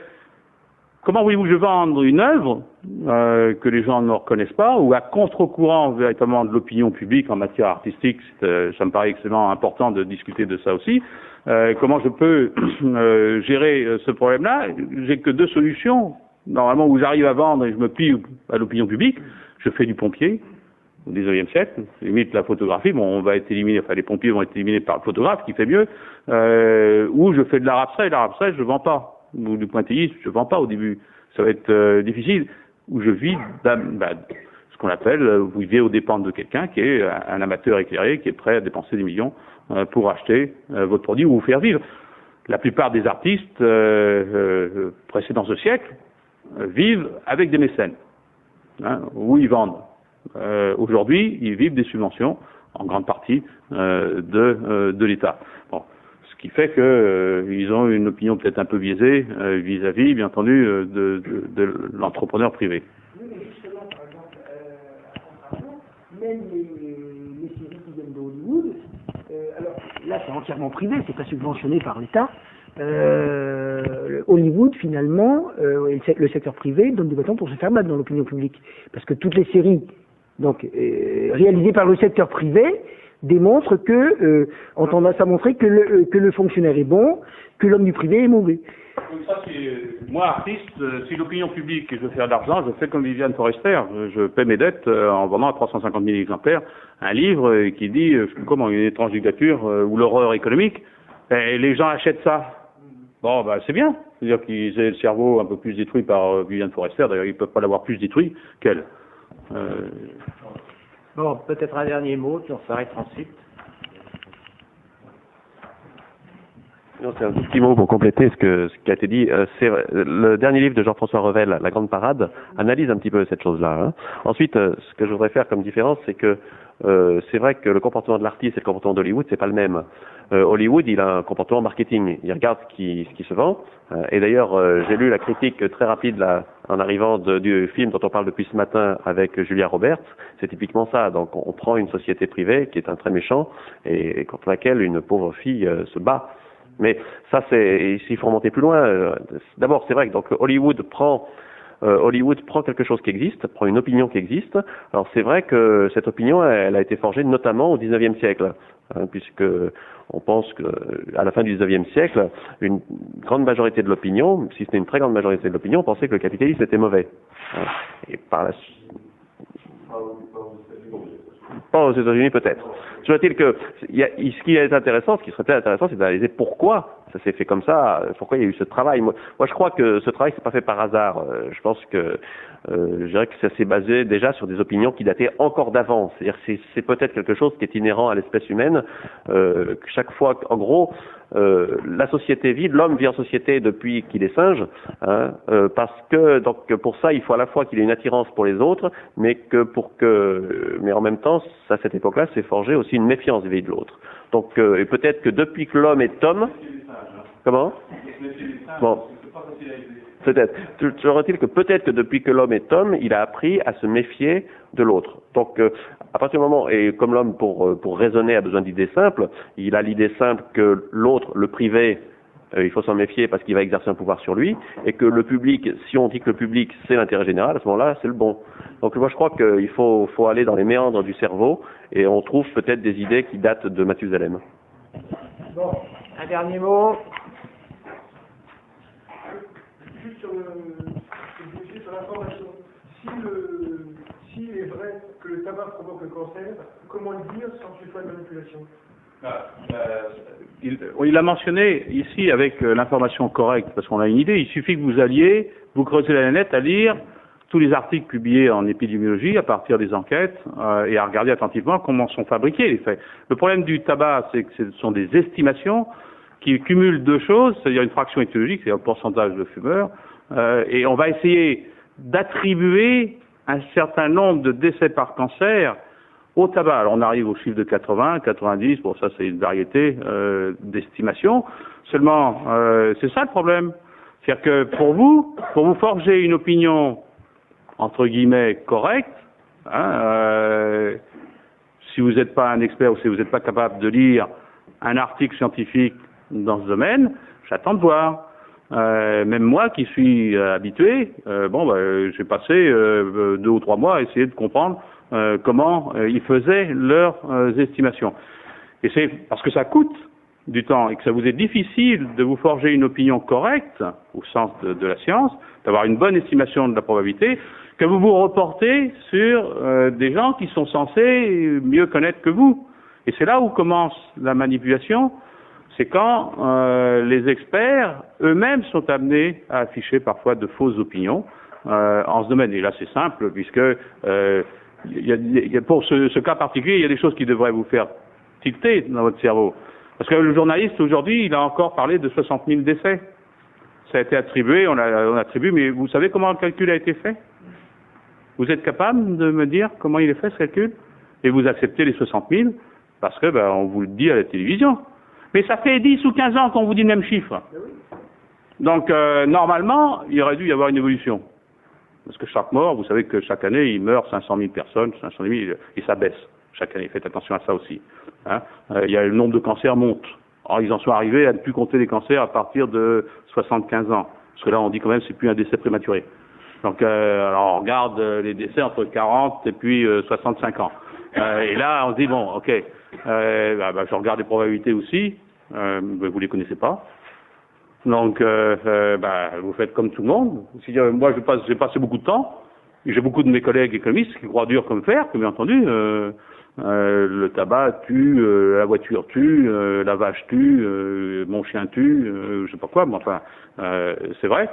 comment voulez-vous que je vende une œuvre que les gens ne reconnaissent pas, ou à contre-courant véritablement de l'opinion publique en matière artistique? Ça me paraît extrêmement important de discuter de ça aussi. Comment je peux gérer ce problème-là? J'ai que deux solutions. Normalement, où j'arrive à vendre et je me plie à l'opinion publique, je fais du pompier. Au XIXe siècle, limite la photographie, bon, on va être éliminé, enfin les pompiers vont être éliminés par le photographe qui fait mieux, ou je fais de l'art abstrait, je vends pas, ou du pointillisme, je vends pas au début, ça va être difficile, où je vis ce qu'on appelle, vous vivez aux dépens de quelqu'un qui est un amateur éclairé, qui est prêt à dépenser des millions pour acheter votre produit ou vous faire vivre. La plupart des artistes précédant ce siècle vivent avec des mécènes, où ils vendent. Aujourd'hui, ils vivent des subventions, en grande partie, de l'État. Bon, ce qui fait que ils ont une opinion peut-être un peu biaisée vis-à-vis, bien entendu, de l'entrepreneur privé. Oui, mais justement, par exemple, même les séries qui viennent de Hollywood, alors là c'est entièrement privé, c'est pas subventionné par l'État. Hollywood, finalement, le secteur privé donne des bâtons pour se faire battre dans l'opinion publique. Parce que toutes les séries réalisées par le secteur privé démontrent que, ont tendance à montrer que le fonctionnaire est bon, que l'homme du privé est mauvais. Donc ça, moi, artiste, si l'opinion publique et je veux faire de l'argent, je fais comme Viviane Forester. Je paie mes dettes en vendant à 350 000 exemplaires un livre qui dit comment une étrange dictature ou l'horreur économique. Et les gens achètent ça. Bon, c'est bien. C'est-à-dire qu'ils aient le cerveau un peu plus détruit par Viviane Forester. D'ailleurs, ils ne peuvent pas l'avoir plus détruit qu'elle. Bon, peut-être un dernier mot, puis on s'arrête ensuite. Non, c'est un tout petit mot pour compléter ce qui a été dit. C'est le dernier livre de Jean-François Revel, La Grande Parade, analyse un petit peu cette chose-là. Ensuite, ce que je voudrais faire comme différence, c'est que c'est vrai que le comportement de l'artiste et le comportement d'Hollywood, c'est pas le même. Hollywood, il a un comportement marketing. Il regarde ce qui se vend. Et d'ailleurs, j'ai lu la critique très rapide là, en arrivant du film dont on parle depuis ce matin avec Julia Roberts. C'est typiquement ça. Donc, on prend une société privée qui est un très méchant et contre laquelle une pauvre fille se bat. Mais ça, s'il faut remonter plus loin, d'abord, c'est vrai que donc Hollywood prend quelque chose qui existe, prend une opinion qui existe. Alors c'est vrai que cette opinion, elle a été forgée notamment au XIXe siècle, puisque on pense que à la fin du XIXe siècle, une grande majorité de l'opinion, si ce n'est une très grande majorité de l'opinion, pensait que le capitalisme était mauvais. Et par la suite, pas aux États-Unis peut-être. Toujours est-il que ce qui est intéressant, ce qui serait peut-être intéressant, c'est d'analyser pourquoi ça s'est fait comme ça, pourquoi il y a eu ce travail. Moi je crois que ce travail c'est pas fait par hasard. Je pense que je dirais que ça s'est basé déjà sur des opinions qui dataient encore d'avant. C'est-à-dire c'est peut-être quelque chose qui est inhérent à l'espèce humaine. Chaque fois, en gros, la société vit, l'homme vit en société depuis qu'il est singe, parce que donc pour ça il faut à la fois qu'il ait une attirance pour les autres, mais en même temps, à cette époque-là, c'est forgé aussi une méfiance vis-à-vis de l'autre. Donc et peut-être que depuis que l'homme est homme, comment? Bon. Peut-être. Toujours est-il que peut-être que depuis que l'homme est homme, il a appris à se méfier de l'autre. Donc, à partir du moment, et comme l'homme pour raisonner a besoin d'idées simples, il a l'idée simple que l'autre, le privé, il faut s'en méfier parce qu'il va exercer un pouvoir sur lui, et que le public, si on dit que le public c'est l'intérêt général, à ce moment-là, c'est le bon. Donc moi je crois qu'il faut aller dans les méandres du cerveau, et on trouve peut-être des idées qui datent de Mathusalem. Bon, un dernier mot. Juste sur l'information, s'il est vrai que le tabac provoque le cancer, comment le dire sans qu'il soit de manipulation? Il a mentionné ici avec l'information correcte, parce qu'on a une idée, il suffit que vous alliez, vous creusez la net à lire tous les articles publiés en épidémiologie à partir des enquêtes et à regarder attentivement comment sont fabriqués les faits. Le problème du tabac, c'est que ce sont des estimations qui cumulent deux choses, c'est-à-dire une fraction étiologique, c'est un pourcentage de fumeurs, et on va essayer d'attribuer un certain nombre de décès par cancer au tabac. Alors on arrive au chiffre de 80, 90, bon ça c'est une variété d'estimation. Seulement, c'est ça le problème. C'est-à-dire que pour vous forger une opinion, entre guillemets, correcte, hein, si vous n'êtes pas un expert ou si vous n'êtes pas capable de lire un article scientifique dans ce domaine, j'attends de voir. Même moi qui suis habitué, j'ai passé 2 ou 3 mois à essayer de comprendre comment ils faisaient leurs estimations. Et c'est parce que ça coûte du temps et que ça vous est difficile de vous forger une opinion correcte, au sens de la science, d'avoir une bonne estimation de la probabilité, que vous vous reportez sur des gens qui sont censés mieux connaître que vous. Et c'est là où commence la manipulation, c'est quand les experts eux-mêmes sont amenés à afficher parfois de fausses opinions en ce domaine. Et là c'est simple, puisque pour ce cas particulier, il y a des choses qui devraient vous faire tilter dans votre cerveau. Parce que le journaliste, aujourd'hui, il a encore parlé de 60 000 décès. Ça a été attribué, on attribue, mais vous savez comment le calcul a été fait? Vous êtes capable de me dire comment il est fait, ce calcul? Et vous acceptez les 60 000 parce que, on vous le dit à la télévision. Mais ça fait 10 ou 15 ans qu'on vous dit le même chiffre. Donc, normalement, il aurait dû y avoir une évolution. Parce que chaque mort, vous savez que chaque année, il meurt 500 000 personnes, 500 000, et ça baisse chaque année. Faites attention à ça aussi. Hein. Il y a le nombre de cancers monte. Alors, ils en sont arrivés à ne plus compter les cancers à partir de 75 ans. Parce que là, on dit quand même c'est plus un décès prématuré. Donc, alors on regarde les décès entre 40 et puis 65 ans. Et là, on se dit, bon, ok, je regarde les probabilités aussi, vous les connaissez pas. Donc, vous faites comme tout le monde. Moi, j'ai passé beaucoup de temps, j'ai beaucoup de mes collègues économistes qui croient dur comme fer, que bien entendu, le tabac tue, la voiture tue, la vache tue, mon chien tue, je sais pas quoi, mais enfin, c'est vrai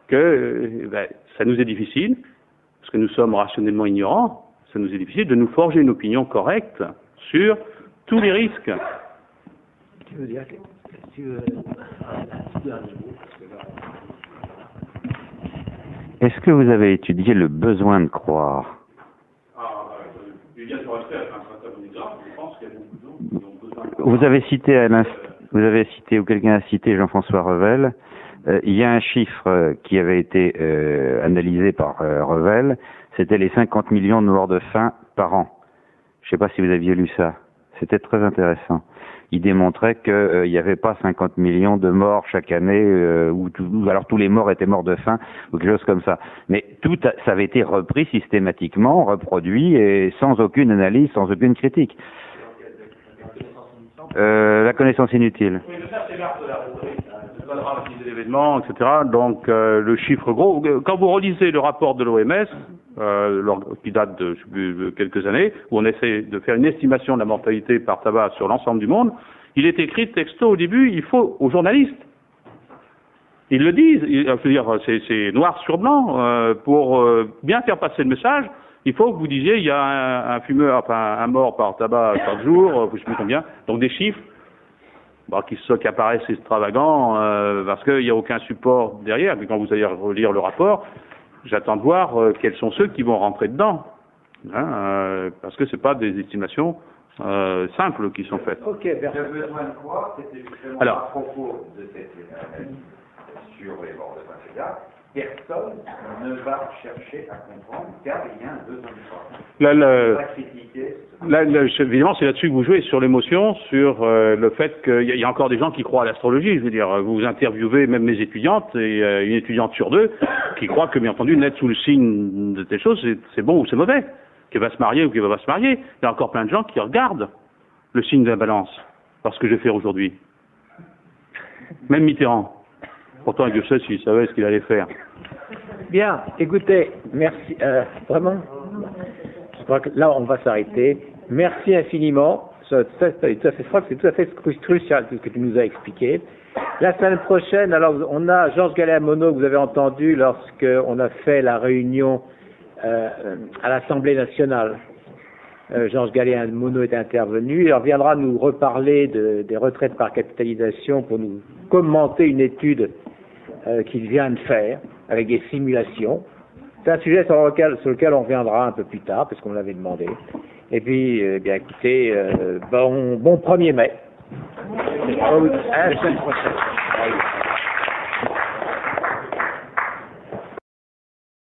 que ça nous est difficile, parce que nous sommes rationnellement ignorants, ça nous est difficile de nous forger une opinion correcte sur tous les risques. Tu veux dire Est-ce que vous avez étudié le besoin de croire? Vous avez cité ou quelqu'un a cité Jean-François Revel. Il y a un chiffre qui avait été analysé par Revel, c'était les 50 millions de morts de faim par an. Je ne sais pas si vous aviez lu ça. C'était très intéressant. Il démontrait qu'il n'y avait pas 50 millions de morts chaque année, ou alors tous les morts étaient morts de faim, ou quelque chose comme ça. Mais ça avait été repris systématiquement, reproduit, et sans aucune analyse, sans aucune critique. La connaissance inutile. Oui, mais ça, c'est l'art de la rhétorique. C'est pas dramatiser l'événement, etc. Donc, le chiffre gros, quand vous relisez le rapport de l'OMS, qui date de quelques années, où on essaie de faire une estimation de la mortalité par tabac sur l'ensemble du monde, il est écrit texto au début, il faut aux journalistes. Ils le disent, je veux dire, c'est noir sur blanc, pour bien faire passer le message, il faut que vous disiez, il y a un fumeur, enfin un mort par tabac chaque jour, je sais plus combien, donc des chiffres, qui apparaissent extravagants, parce qu'il n'y a aucun support derrière, mais quand vous allez relire le rapport, j'attends de voir quels sont ceux qui vont rentrer dedans, parce que c'est pas des estimations simples qui sont faites. Ok, le besoin de croire, c'était justement à propos de cette analyse sur les morts de faim, etc. Personne ne va chercher à comprendre car il y a un besoin de croire. Évidemment, c'est là-dessus que vous jouez, sur l'émotion, sur le fait qu'il y a encore des gens qui croient à l'astrologie. Je veux dire, vous interviewez même mes étudiantes, et une étudiante sur 2 qui croit que, bien entendu, naître sous le signe de telle chose, c'est bon ou c'est mauvais, qu'elle va se marier ou qu'elle va pas se marier. Il y a encore plein de gens qui regardent le signe de la balance, parce que je vais faire aujourd'hui. Même Mitterrand. Pourtant, Dieu sait s'il savait ce qu'il allait faire. Bien, écoutez, merci. Vraiment, je crois que là, on va s'arrêter. Merci infiniment. Je crois que c'est tout à fait crucial tout ce que tu nous as expliqué. La semaine prochaine, alors, on a Georges Gallet-Monod, que vous avez entendu lorsqu'on a fait la réunion à l'Assemblée nationale. Georges Gallet-Monod est intervenu. Il reviendra nous reparler des retraites par capitalisation pour nous commenter une étude qu'il vient de faire avec des simulations. C'est un sujet sur lequel on reviendra un peu plus tard, parce qu'on l'avait demandé. Et puis, bien écoutez, bon 1er mai. À la semaine prochaine.